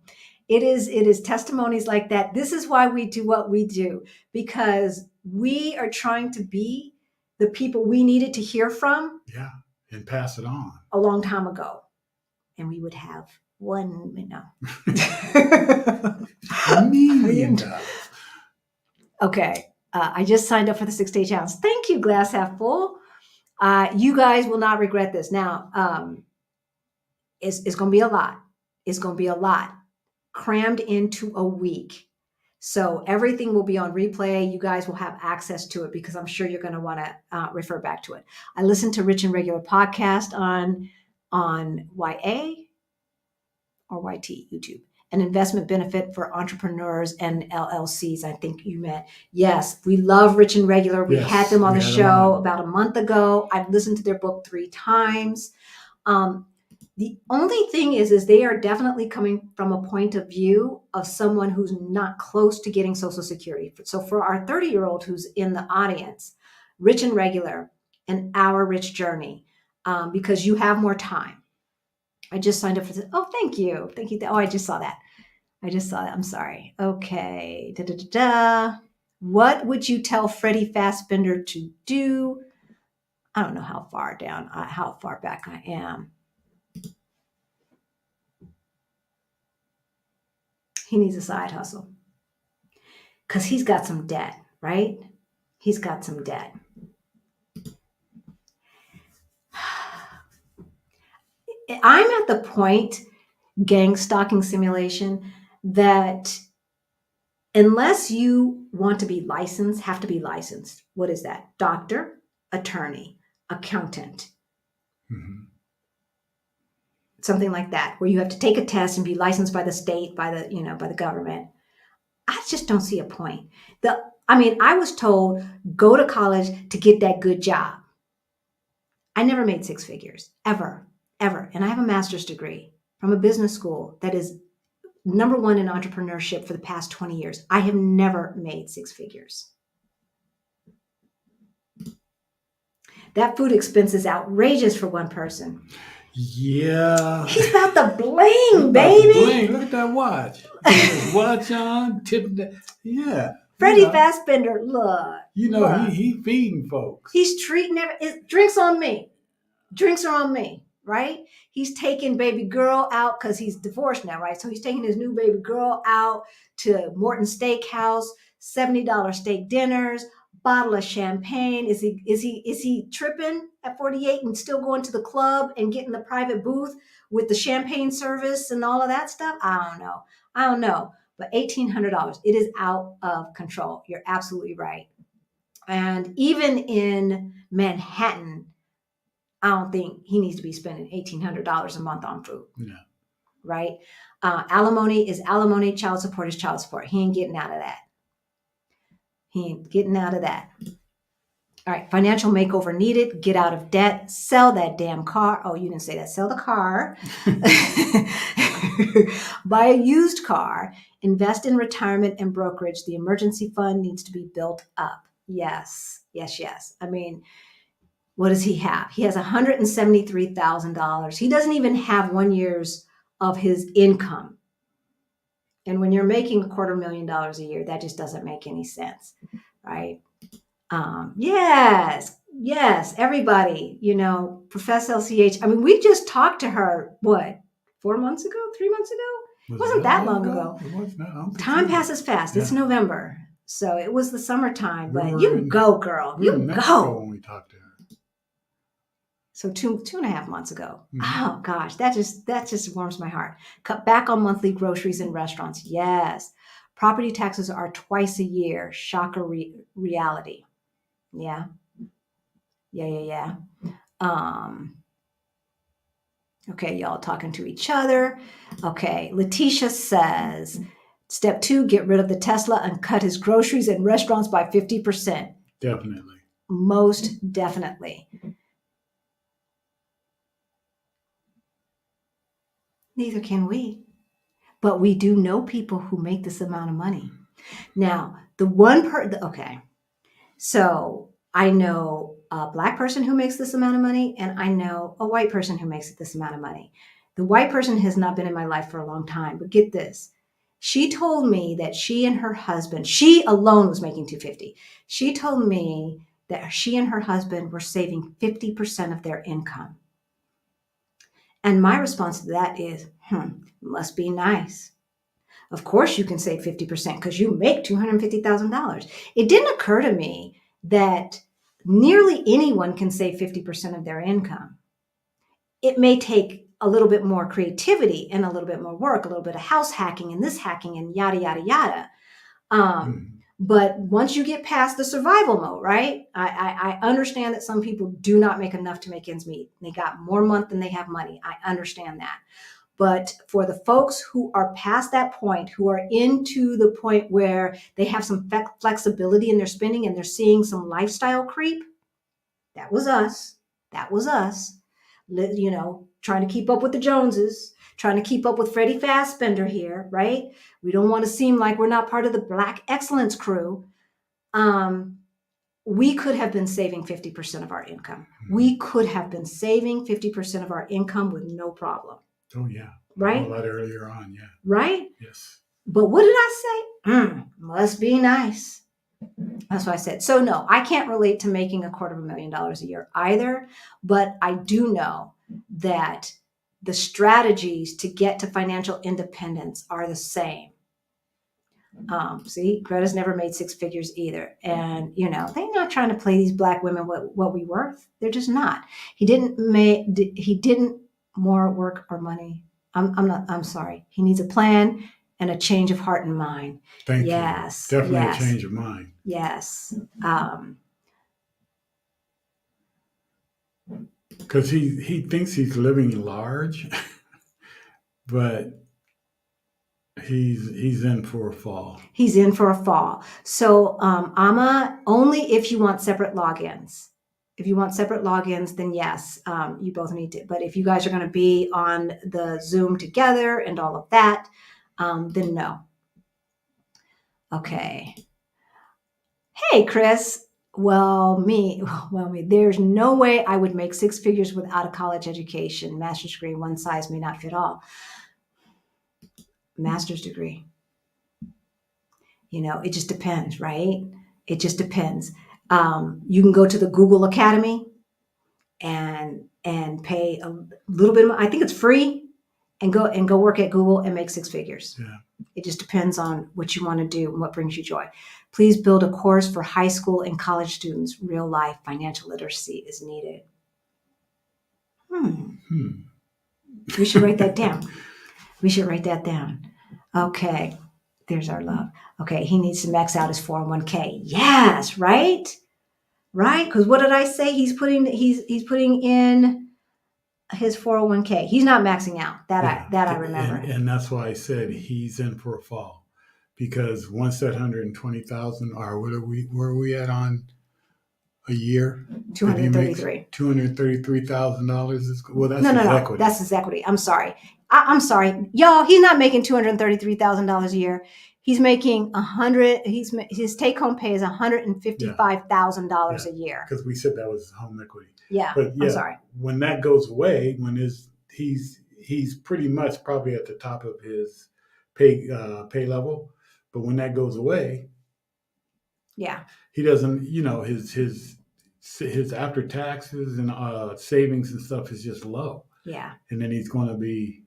it is testimonies like that. This is why we do what we do, because we are trying to be the people we needed to hear from. Yeah, and pass it on. A long time ago. And we would have $1 million. Okay. I just signed up for the 6-day challenge. Thank you, Glass Half Full. You guys will not regret this. Now, it's going to be a lot. It's going to be a lot crammed into a week. So everything will be on replay. You guys will have access to it because I'm sure you're going to want to refer back to it. I listened to Rich and Regular podcast on YA or YT, YouTube, an investment benefit for entrepreneurs and LLCs. I think you meant. Yes, we love Rich and Regular. We had them on the show about a month ago. I've listened to their book 3 times. The only thing is they are definitely coming from a point of view of someone who's not close to getting Social Security. So for our 30-year-old who's in the audience, Rich and Regular and Our Rich Journey, because you have more time. I just signed up for this. Oh, thank you. Thank you. Oh, I just saw that. I'm sorry. Okay. Da, da, da, da. What would you tell Freddie Fastbender to do? I don't know how far back I am. He needs a side hustle because he's got some debt, right? He's got some debt. I'm at the point, gang stalking simulation, that unless you want to be licensed, have to be licensed. What is that? Doctor, attorney, accountant, something like that, where you have to take a test and be licensed by the state, by the government. I just don't see a point. I was told, go to college to get that good job. I never made six figures, ever. And I have a master's degree from a business school that is number one in entrepreneurship for the past 20 years. I have never made six figures. That food expense is outrageous for one person. Yeah. He's about the bling, baby. Look at that watch. Watch on, tip. Yeah. Freddie Fastbender, look. He feeding folks. He's treating drinks on me. Drinks are on me, right? He's taking baby girl out because he's divorced now, right? So he's taking his new baby girl out to Morton Steakhouse, $70 steak dinners, bottle of champagne. Is he tripping at 48 and still going to the club and getting the private booth with the champagne service and all of that stuff? I don't know. But $1,800, it is out of control. You're absolutely right. And even in Manhattan, I don't think he needs to be spending $1,800 a month on food. Yeah. Right? Alimony is alimony. Child support is child support. He ain't getting out of that. All right. Financial makeover needed. Get out of debt. Sell that damn car. Oh, you didn't say that. Sell the car. Buy a used car. Invest in retirement and brokerage. The emergency fund needs to be built up. Yes. I mean, what does he have? He has $173,000. He doesn't even have 1 year's of his income. And when you're making $250,000 a year, that just doesn't make any sense, right? Yes, everybody, Professor LCH. I mean, we just talked to her, 4 months ago, 3 months ago? It wasn't that long ago. It was not. Time passes fast. Yeah. It's November. So it was the summertime, but go, girl. You go. When we talked to her. So 2.5 months ago. Mm-hmm. Oh gosh, that just warms my heart. Cut back on monthly groceries in restaurants. Yes. Property taxes are twice a year. Shocker reality. Yeah. Okay, y'all talking to each other. Okay, Letitia says, step 2, get rid of the Tesla and cut his groceries and restaurants by 50%. Definitely. Most definitely. Neither can we. But we do know people who make this amount of money. Now, okay. So I know a Black person who makes this amount of money, and I know a white person who makes this amount of money. The white person has not been in my life for a long time, but get this. She told me that she and her husband, she alone was making $250. She told me that she and her husband were saving 50% of their income. And my response to that is, must be nice. Of course you can save 50% because you make $250,000. It didn't occur to me that nearly anyone can save 50% of their income. It may take a little bit more creativity and a little bit more work, a little bit of house hacking and this hacking and yada, yada, yada. But once you get past the survival mode, right? I understand that some people do not make enough to make ends meet. They got more month than they have money. I understand that. But for the folks who are past that point, who are into the point where they have some flexibility in their spending and they're seeing some lifestyle creep, that was us. Trying to keep up with the Joneses, trying to keep up with Freddie Fastbender here, right? We don't want to seem like we're not part of the Black excellence crew. we could have been saving 50% of our income. We could have been saving 50% of our income with no problem. Oh, yeah. Right? A lot earlier on, yeah. Right? Yes. But what did I say? Must be nice. That's what I said. So no, I can't relate to making $250,000 a year either, but I do know that the strategies to get to financial independence are the same. See, Greta's never made six figures either. And, they're not trying to play these black women what we worth. They're just not. He didn't more work or money. I'm sorry. He needs a plan and a change of heart and mind. Thank Yes. you. Definitely Yes. a change of mind. Yes. Because he thinks he's living large, but he's in for a fall. He's in for a fall. So Amma, only if you want separate logins. If you want separate logins, then yes, you both need to. But if you guys are going to be on the Zoom together and all of that, then no. Okay. Hey, Chris. Well, me, there's no way I would make six figures without a college education. Master's degree, one size may not fit all. Master's degree. It just depends, right? It just depends. You can go to the Google Academy and pay a little bit. I think it's free, and go work at Google and make six figures. Yeah. It just depends on what you want to do and what brings you joy. Please build a course for high school and college students. Real life financial literacy is needed. We should write that down. Okay. There's our love. Okay. He needs to max out his 401k. Yes. Right. Because what did I say? He's putting in his 401k. He's not maxing out. I remember. And that's why I said he's in for a fall, because once that 120,000, or where are we at on a year? $233,000 is, well, that's his equity. That's his equity. I'm sorry. I'm sorry, y'all. He's not making $233,000 a year. He's making his take home pay is $155,000 a year. Because we said that was home equity. Yeah. But yeah, I'm sorry. When that goes away, he's pretty much probably at the top of his pay level. But when that goes away, yeah, he doesn't. His after taxes and savings and stuff is just low. Yeah. And then he's going to be,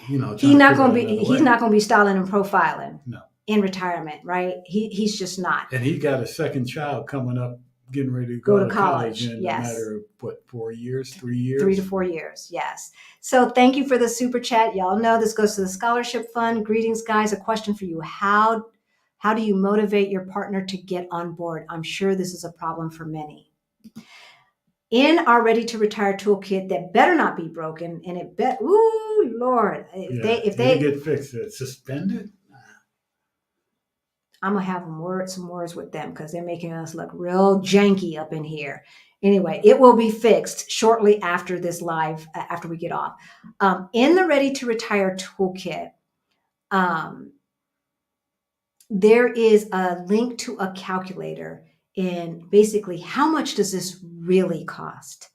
he's not going to be styling and profiling. No. In retirement, right? He's just not. And he got a second child coming up, getting ready to go to college in yes. a matter of 4 years, 3 years? 3 to 4 years, yes. So thank you for the super chat. Y'all know this goes to the scholarship fund. Greetings, guys. A question for you. How do you motivate your partner to get on board? I'm sure this is a problem for many. In our Ready to Retire toolkit that better not be broken, and ooh, Lord. If they get fixed, suspended? I'm going to have some words with them because they're making us look real janky up in here. Anyway, it will be fixed shortly after this live, after we get off. In the Ready to Retire toolkit, there is a link to a calculator in basically how much does this really cost?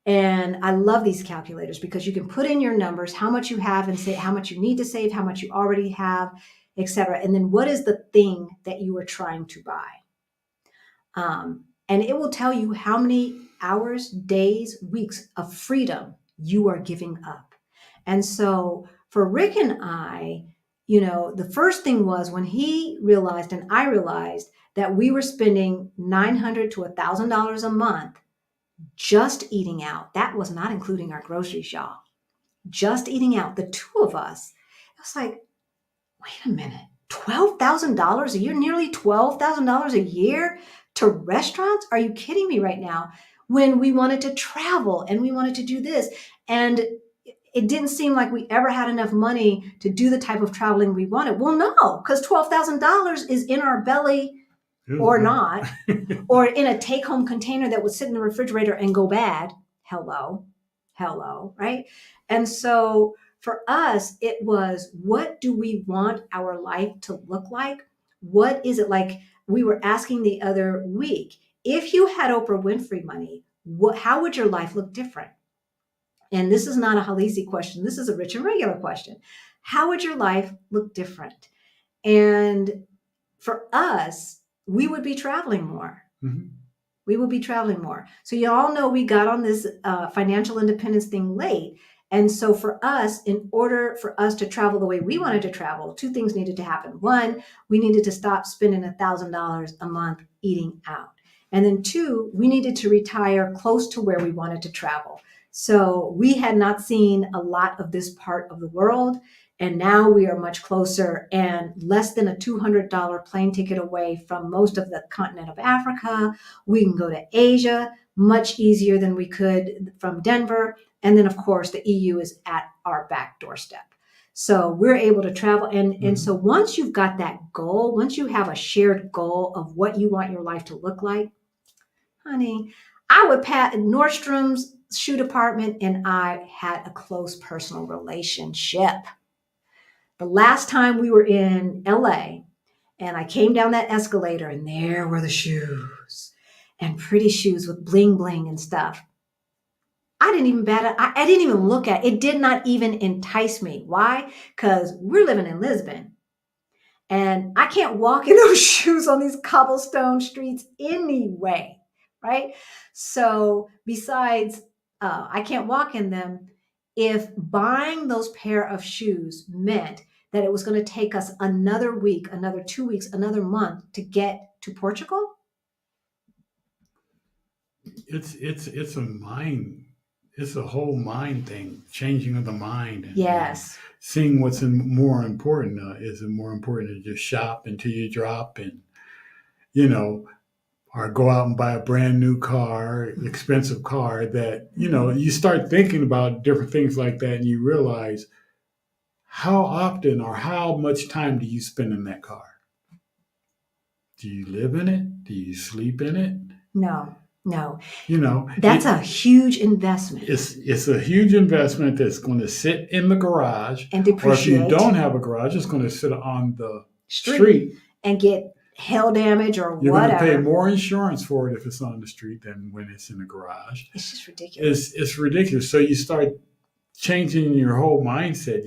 And I love these calculators because you can put in your numbers, how much you have and say how much you need to save, how much you already have, etc. And then what is the thing that you are trying to buy? And it will tell you how many hours, days, weeks of freedom you are giving up. And so for Ric and I, the first thing was when he realized and I realized that we were spending $900 to $1,000 a month just eating out. That was not including our groceries, y'all. Just eating out, the two of us. It was like, wait a minute, $12,000 a year, nearly $12,000 a year to restaurants? Are you kidding me right now? When we wanted to travel and we wanted to do this. And it didn't seem like we ever had enough money to do the type of traveling we wanted. Well, no, because $12,000 is in our belly or not, or in a take-home container that would sit in the refrigerator and go bad. Hello, right? And so for us, it was, what do we want our life to look like? What is it like? We were asking the other week, if you had Oprah Winfrey money, how would your life look different? And this is not a Halisi question. This is a rich and regular question. How would your life look different? And for us, we would be traveling more. Mm-hmm. We will be traveling more. So you all know we got on this financial independence thing late. And so for us, in order for us to travel the way we wanted to travel, two things needed to happen. One, we needed to stop spending $1,000 a month eating out. And then two, we needed to retire close to where we wanted to travel. So we had not seen a lot of this part of the world. And now we are much closer and less than a $200 plane ticket away from most of the continent of Africa. We can go to Asia much easier than we could from Denver. And then, of course, the EU is at our back doorstep. So we're able to travel. And so once you've got that goal, once you have a shared goal of what you want your life to look like, honey, I would pat Nordstrom's shoe department and I had a close personal relationship. The last time we were in LA and I came down that escalator and there were the shoes and pretty shoes with bling bling and stuff. I didn't even I didn't even look at it. It did not even entice me. Why? Because we're living in Lisbon and I can't walk in those shoes on these cobblestone streets anyway, right? So besides, I can't walk in them. If buying those pair of shoes meant that it was going to take us another week, another 2 weeks, another month to get to Portugal. It's a mind, it's a whole mind thing, changing of the mind. Yes. And seeing what's more important. Is it more important to just shop until you drop and, you know, or go out and buy a brand new car, expensive car that, you know, you start thinking about different things like that and you realize how often or how much time do you spend in that car? Do you live in it? Do you sleep in it? No. You know, that's a huge investment. It's a huge investment that's going to sit in the garage and depreciate. Or if you don't have a garage, it's going to sit on the street and get hail damage or You're whatever. You're going to pay more insurance for it if it's on the street than when it's in the garage. It's just ridiculous. It's ridiculous. So you start changing your whole mindset.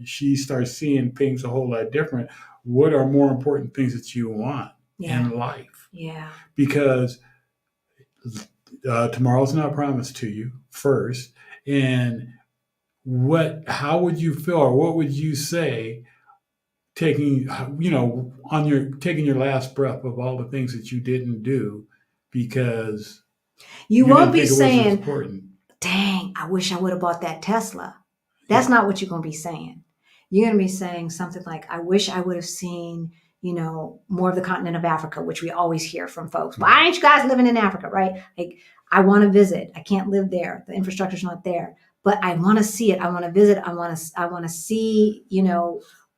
She starts seeing things a whole lot different. What are more important things that you want in life? Yeah. Because tomorrow's not promised to you first. And how would you feel, or what would you say, taking your last breath of all the things that you didn't do because you won't be saying, dang, I wish I would have bought that Tesla. That's not what you're going to be saying. You're going to be saying something like, I wish I would have seen, more of the continent of Africa, which we always hear from folks. Why aren't you guys living in Africa, right? Like, I want to visit. I can't live there. The infrastructure's not there, but I want to see it. I want to visit. I want to see,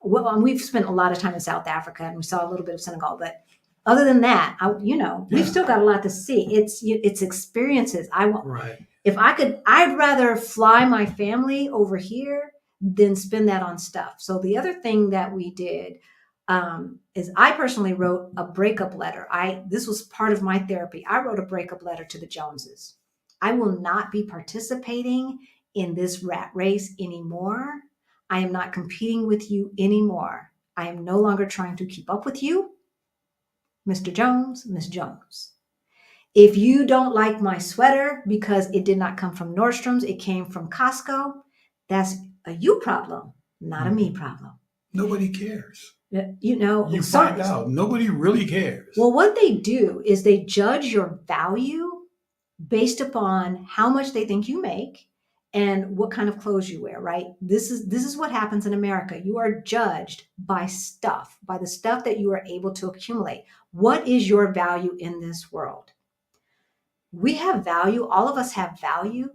we've spent a lot of time in South Africa and we saw a little bit of Senegal, but other than that, we've still got a lot to see. It's experiences. If I could, I'd rather fly my family over here than spend that on stuff. So the other thing that we did is I personally wrote a breakup letter. This was part of my therapy. I wrote a breakup letter to the Joneses. I will not be participating in this rat race anymore. I am not competing with you anymore. I am no longer trying to keep up with you, Mr. Jones, Miss Jones. If you don't like my sweater because it did not come from Nordstrom's, it came from Costco, that's a you problem, not a me problem. Nobody cares. You find out nobody really cares. Well, what they do is they judge your value based upon how much they think you make and what kind of clothes you wear, right? This is what happens in America. You are judged by the stuff that you are able to accumulate. What is your value in this world? We have value. All of us have value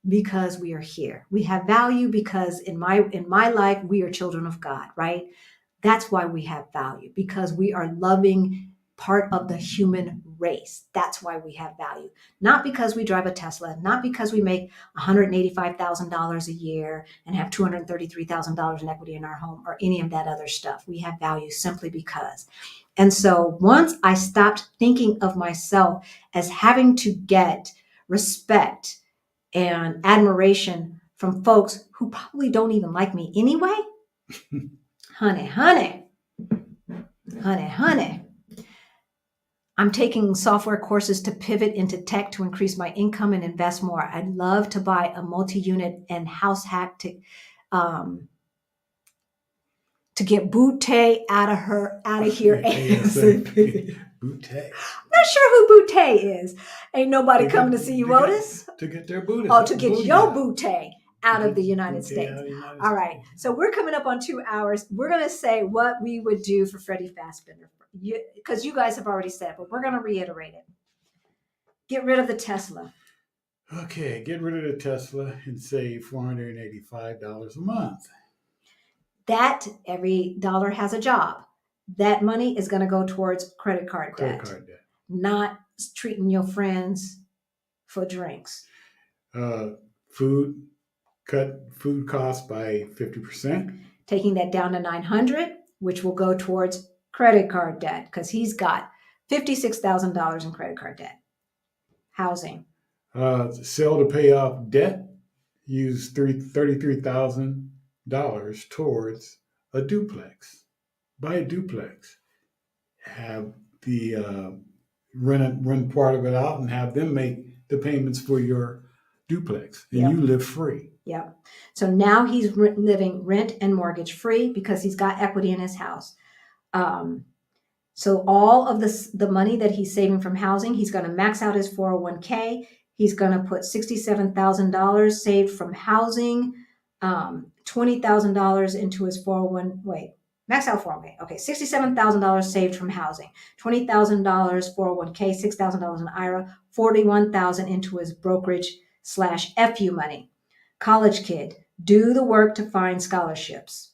because we are here. We have value because in my life, we are children of God, right? That's why we have value, because we are loving part of the human race. That's why we have value. Not because we drive a Tesla, not because we make $185,000 a year and have $233,000 in equity in our home or any of that other stuff. We have value simply because. And so once I stopped thinking of myself as having to get respect and admiration from folks who probably don't even like me anyway, honey, I'm taking software courses to pivot into tech to increase my income and invest more. I'd love to buy a multi-unit and house hack to get Boutte out of here ASAP. Boutte. Not sure who Boutte is. Ain't nobody coming to see you, Otis. To get their booty. Oh, to get your Boutte out of the United States. All right. So we're coming up on 2 hours. We're going to say what we would do for Freddie Fassbender, because you guys have already said, but we're going to reiterate it. Get rid of the Tesla. Okay, get rid of the Tesla and save $485 a month. That every dollar has a job. That money is going to go towards credit card debt, not treating your friends for drinks. Cut food costs by 50%. Taking that down to $900, which will go towards credit card debt because he's got $56,000 in credit card debt. Housing. Sell to pay off debt. Use $33,000 towards a duplex. Buy a duplex. Have the rent part of it out and have them make the payments for your duplex, and you live free. Yep. So now he's living rent and mortgage free because he's got equity in his house. So all of the money that he's saving from housing, he's going to max out his 401k. He's going to put $67,000 saved from housing, $20,000 into his 401. Max out 401k. Okay, $67,000 saved from housing, $20,000 401k, $6,000 in IRA, $41,000 into his brokerage/FU money. College kid, do the work to find scholarships.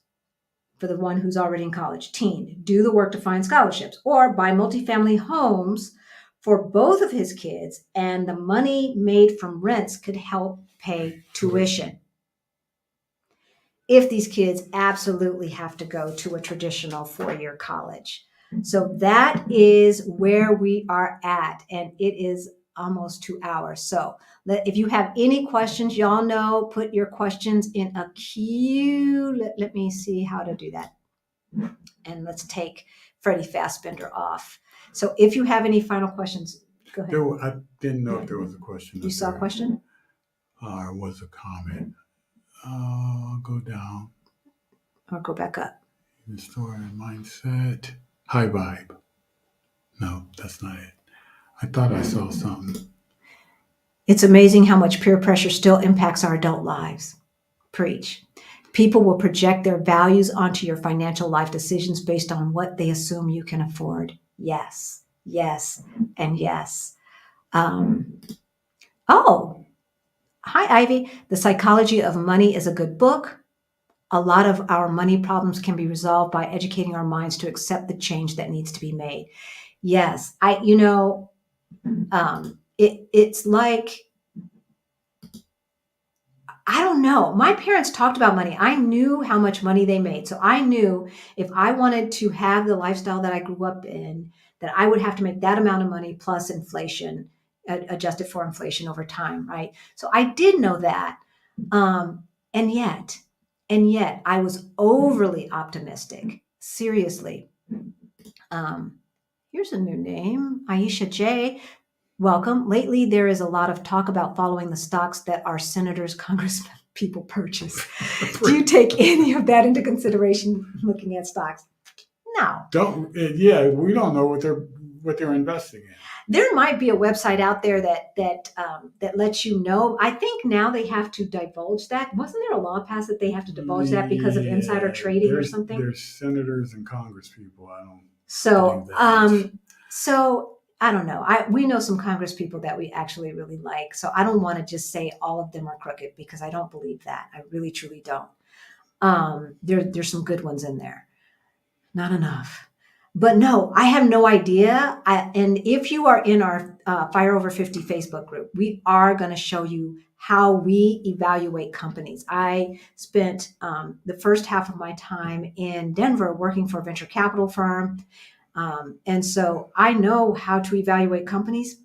For the one who's already in college. Teen, do the work to find scholarships or buy multifamily homes for both of his kids, and the money made from rents could help pay tuition. If these kids absolutely have to go to a traditional 4-year college. So that is where we are at, and it is almost 2 hours. So if you have any questions, y'all know, put your questions in a queue. Let me see how to do that. And let's take Freddie Fassbender off. So if you have any final questions, go ahead. I didn't know if there was a question. You saw a question? Or was a comment. I'll go down. Or go back up. The story and mindset. High vibe. No, that's not it. I thought I saw something. It's amazing how much peer pressure still impacts our adult lives. Preach. People will project their values onto your financial life decisions based on what they assume you can afford. Yes, and yes. Hi, Ivy. The Psychology of Money is a good book. A lot of our money problems can be resolved by educating our minds to accept the change that needs to be made. Yes, it's like, I don't know. My parents talked about money. I knew how much money they made. So I knew if I wanted to have the lifestyle that I grew up in, that I would have to make that amount of money plus inflation, adjusted for inflation over time, right? So I did know that. And yet I was overly optimistic. Seriously. Here's a new name, Aisha J. Welcome. Lately, there is a lot of talk about following the stocks that our senators, congressmen, people purchase. Do you take any of that into consideration looking at stocks? No. We don't know what they're investing in. There might be a website out there that lets you know. I think now they have to divulge that. Wasn't there a law passed that they have to divulge that because of insider trading or something? There's senators and congress people. I don't. So I don't know. We know some Congress people that we actually really like. So I don't want to just say all of them are crooked because I don't believe that. I really, truly don't. There's some good ones in there. Not enough. But no, I have no idea. And if you are in our Fire Over 50 Facebook group, we are going to show you how we evaluate companies. I spent the first half of my time in Denver working for a venture capital firm. And so I know how to evaluate companies,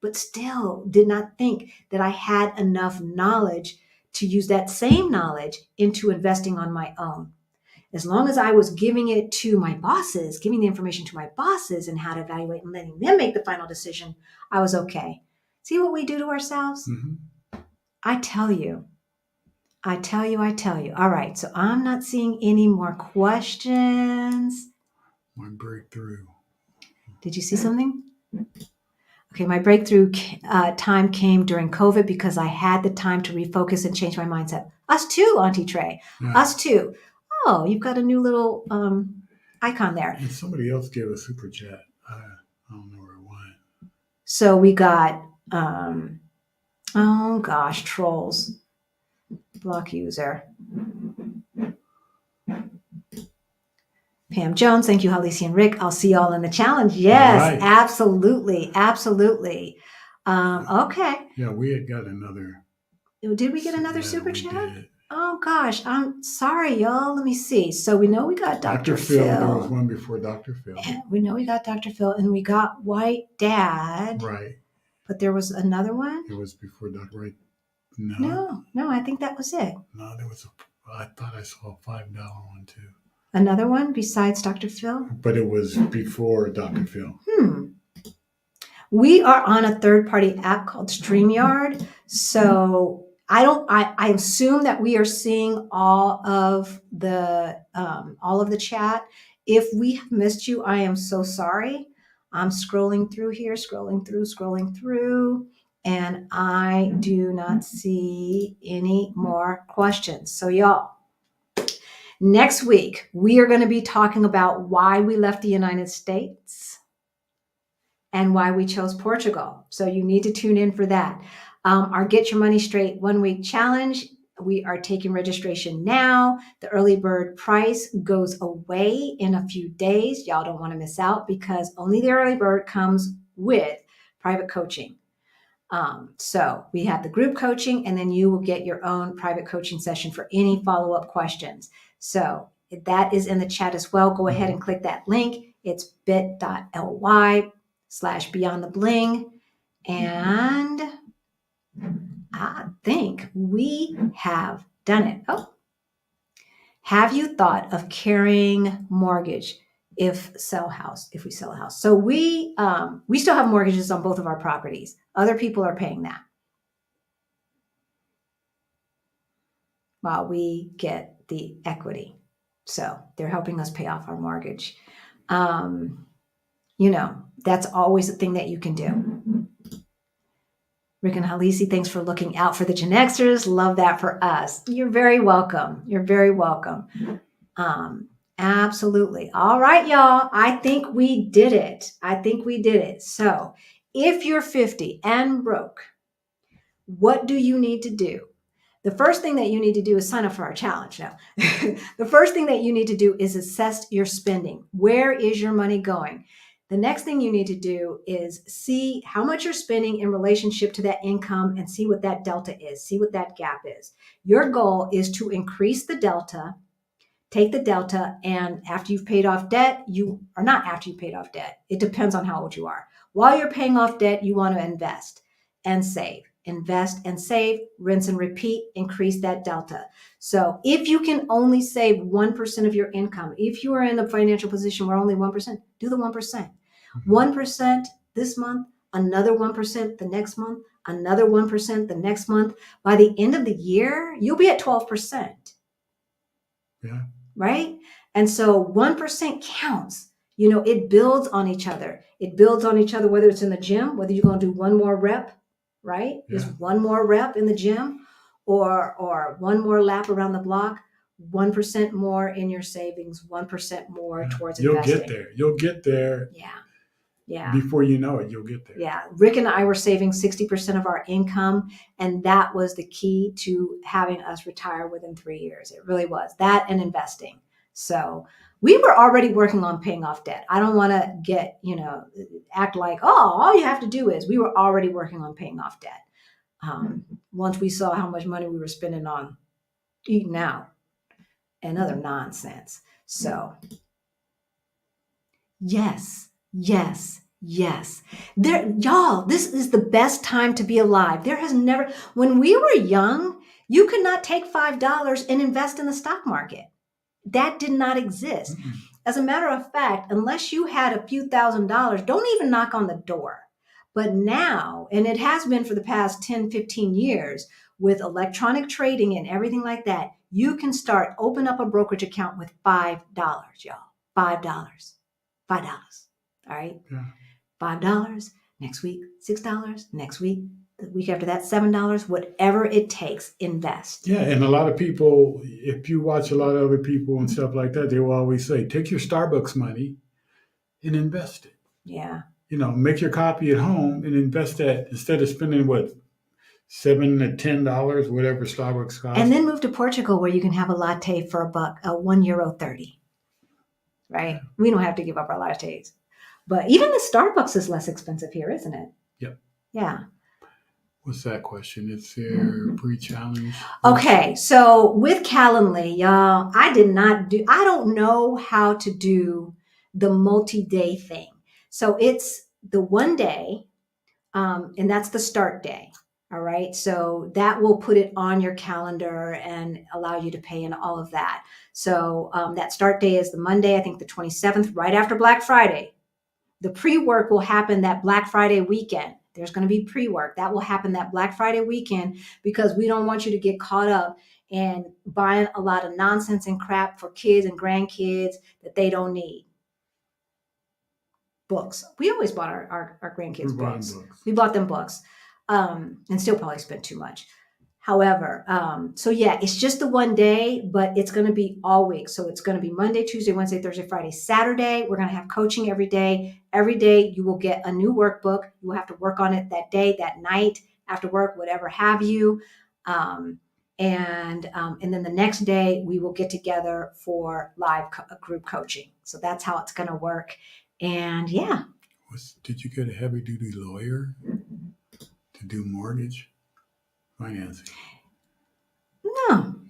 but still did not think that I had enough knowledge to use that same knowledge into investing on my own. As long as I was giving it to my bosses, giving the information to my bosses and how to evaluate and letting them make the final decision, I was okay. See what we do to ourselves? Mm-hmm. I tell you. I tell you, I tell you. All right, so I'm not seeing any more questions. My breakthrough. Did you see something? Okay, my breakthrough time came during COVID because I had the time to refocus and change my mindset. Us too, Auntie Trey. Yeah. Us too. Oh, you've got a new little icon there. And somebody else gave a super chat. I don't know where it went. So we got, oh gosh, trolls. Block user. Pam Jones, thank you, Halisi and Rick. I'll see y'all in the challenge. Yes, All right. absolutely, absolutely. Okay. Yeah, we had got another. Did we get another Yeah, super we chat? did. Oh gosh, I'm sorry, y'all. Let me see. So we know we got Dr. Phil. There was one before Dr. Phil. We know we got Dr. Phil, and we got White Dad. Right. But there was another one. It was before Dr. Right. No, I think that was it. No, there was I thought I saw a $5 one too. Another one besides Dr. Phil? But it was before Dr. Phil. We are on a third-party app called StreamYard. So I assume that we are seeing all of the chat. If we have missed you, I am so sorry. I'm scrolling through here, scrolling through, and I do not see any more questions. So y'all, next week, we are going to be talking about why we left the United States and why we chose Portugal. So you need to tune in for that. Our Get Your Money Straight 1 week challenge. We are taking registration now. The early bird price goes away in a few days. Y'all don't want to miss out because only the early bird comes with private coaching. So we have the group coaching, and then you will get your own private coaching session for any follow-up questions. So that is in the chat as well. Go ahead and click that link. It's bit.ly/beyond the bling. And I think we have done it. Oh, have you thought of carrying mortgage if we sell a house? So we still have mortgages on both of our properties. Other people are paying that while we get the equity. So they're helping us pay off our mortgage. That's always a thing that you can do. Rick and Halisi, thanks for looking out for the Gen Xers. Love that for us. You're very welcome. You're very welcome. Absolutely. All right, y'all. I think we did it. So if you're 50 and broke, what do you need to do? The first thing that you need to do is sign up for our challenge now. The first thing that you need to do is assess your spending. Where is your money going? The next thing you need to do is see how much you're spending in relationship to that income and see what that delta is, see what that gap is. Your goal is to increase the delta, take the delta, and after you've paid off debt, it depends on how old you are. While you're paying off debt, you want to invest and save. Invest and save, rinse and repeat, increase that delta. So if you can only save 1% of your income, if you are in a financial position where only 1%, do the 1%. 1% this month, another 1% the next month, another 1% the next month. By the end of the year, you'll be at 12%. Yeah. Right? And so 1% counts. It builds on each other. Whether it's in the gym, whether you're going to do one more rep, right? Yeah. Just one more rep in the gym or one more lap around the block, 1% more in your savings, 1% more towards investing. You'll get there. Yeah. Before you know it, you'll get there. Yeah. Rick and I were saving 60% of our income, and that was the key to having us retire within 3 years. It really was that and investing. So we were already working on paying off debt. I don't want to get, act like, oh, all you have to do is. We were already working on paying off debt. Once we saw how much money we were spending on eating out and other nonsense. So, yes. Y'all, this is the best time to be alive. There has never, when we were young, you could not take $5 and invest in the stock market. That did not exist. Mm-mm. As a matter of fact, unless you had a few $1,000s, don't even knock on the door. But now, and it has been for the past 10, 15 years, with electronic trading and everything like that, you can open up a brokerage account with $5, y'all. $5. $5. All right? Yeah. $5 next week, $6 next week, the week after that, $7, whatever it takes, invest. Yeah, and a lot of people, if you watch a lot of other people and stuff like that, they will always say, take your Starbucks money and invest it. Yeah. Make your copy at home and invest that instead of spending $7 to $10, whatever Starbucks costs. And then move to Portugal where you can have a latte for $1, €1.30. Right? We don't have to give up our lattes. But even the Starbucks is less expensive here, isn't it? Yep. Yeah. What's that question? It's their pre-challenge. Okay, so with Calendly, y'all, I don't know how to do the multi-day thing. So it's the one day, and that's the start day. All right, so that will put it on your calendar and allow you to pay and all of that. So that start day is the Monday, I think the 27th, right after Black Friday. The pre-work will happen that Black Friday weekend. There's going to be pre-work. That will happen that Black Friday weekend because we don't want you to get caught up in buying a lot of nonsense and crap for kids and grandkids that they don't need. Books. We always bought our grandkids books. We bought them books and still probably spent too much. However, so yeah, it's just the one day, but it's going to be all week. So it's going to be Monday, Tuesday, Wednesday, Thursday, Friday, Saturday. We're going to have coaching every day. Every day you will get a new workbook. You will have to work on it that day, that night, after work, whatever have you. And then the next day we will get together for live group coaching. So that's how it's going to work. And yeah. Did you get a heavy duty lawyer to do mortgage financing?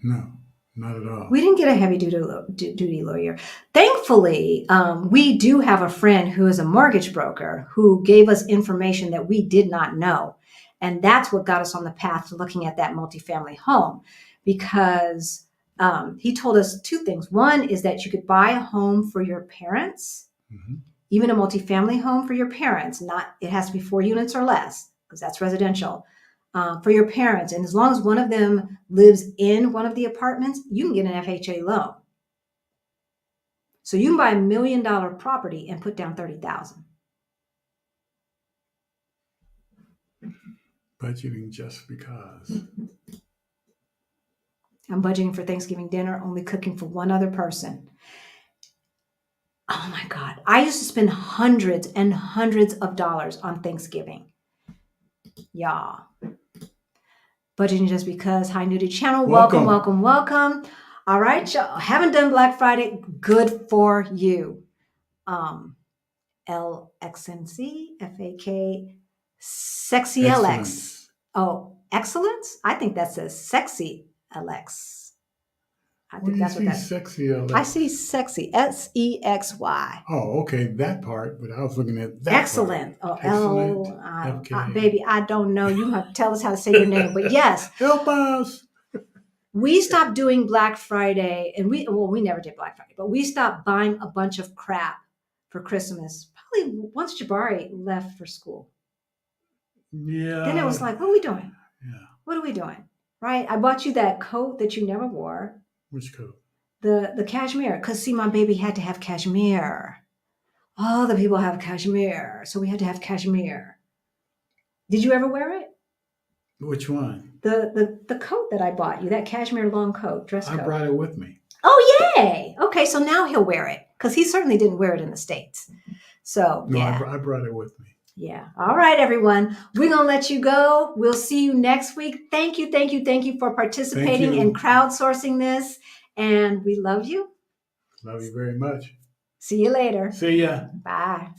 No, not at all. We didn't get a heavy duty lawyer. Thankfully, we do have a friend who is a mortgage broker who gave us information that we did not know. And that's what got us on the path to looking at that multifamily home because he told us two things. One is that you could buy a home for your parents, even a multifamily home for your parents. It has to be 4 units or less because that's residential. For your parents. And as long as one of them lives in one of the apartments, you can get an FHA loan. So you can buy $1 million property and put down $30,000. Budgeting just because. I'm budgeting for Thanksgiving dinner, only cooking for one other person. Oh my God. I used to spend hundreds and hundreds of dollars on Thanksgiving. Yeah. Budgeting just because. Hi, new to channel. Welcome. All right, y'all. Haven't done Black Friday. Good for you. LXNC, FAK, Sexy LX. Oh, excellence? I think that says Sexy LX. I think that's what that is. Sexy LX? I see Sexy, SEXY. Oh, okay, that part, but I was looking at that Excellent. part. Oh, Excellent. Baby, I don't know. You have to tell us how to say your name. But yes. Help us. We stopped doing Black Friday, and we never did Black Friday, but we stopped buying a bunch of crap for Christmas. Probably once Jabari left for school. Yeah. Then it was like, what are we doing? Yeah. What are we doing? Right? I bought you that coat that you never wore. Which coat? The cashmere. Because see, my baby had to have cashmere. All the people have cashmere. So we had to have cashmere. Did you ever wear it? Which one? The coat that I bought you, that cashmere long coat, dress coat. I brought it with me. Oh, yay. Okay, so now he'll wear it because he certainly didn't wear it in the States. So, no, yeah. I brought it with me. Yeah. All right, everyone. We're going to let you go. We'll see you next week. Thank you for participating in crowdsourcing this. And we love you. Love you very much. See you later. See ya. Bye.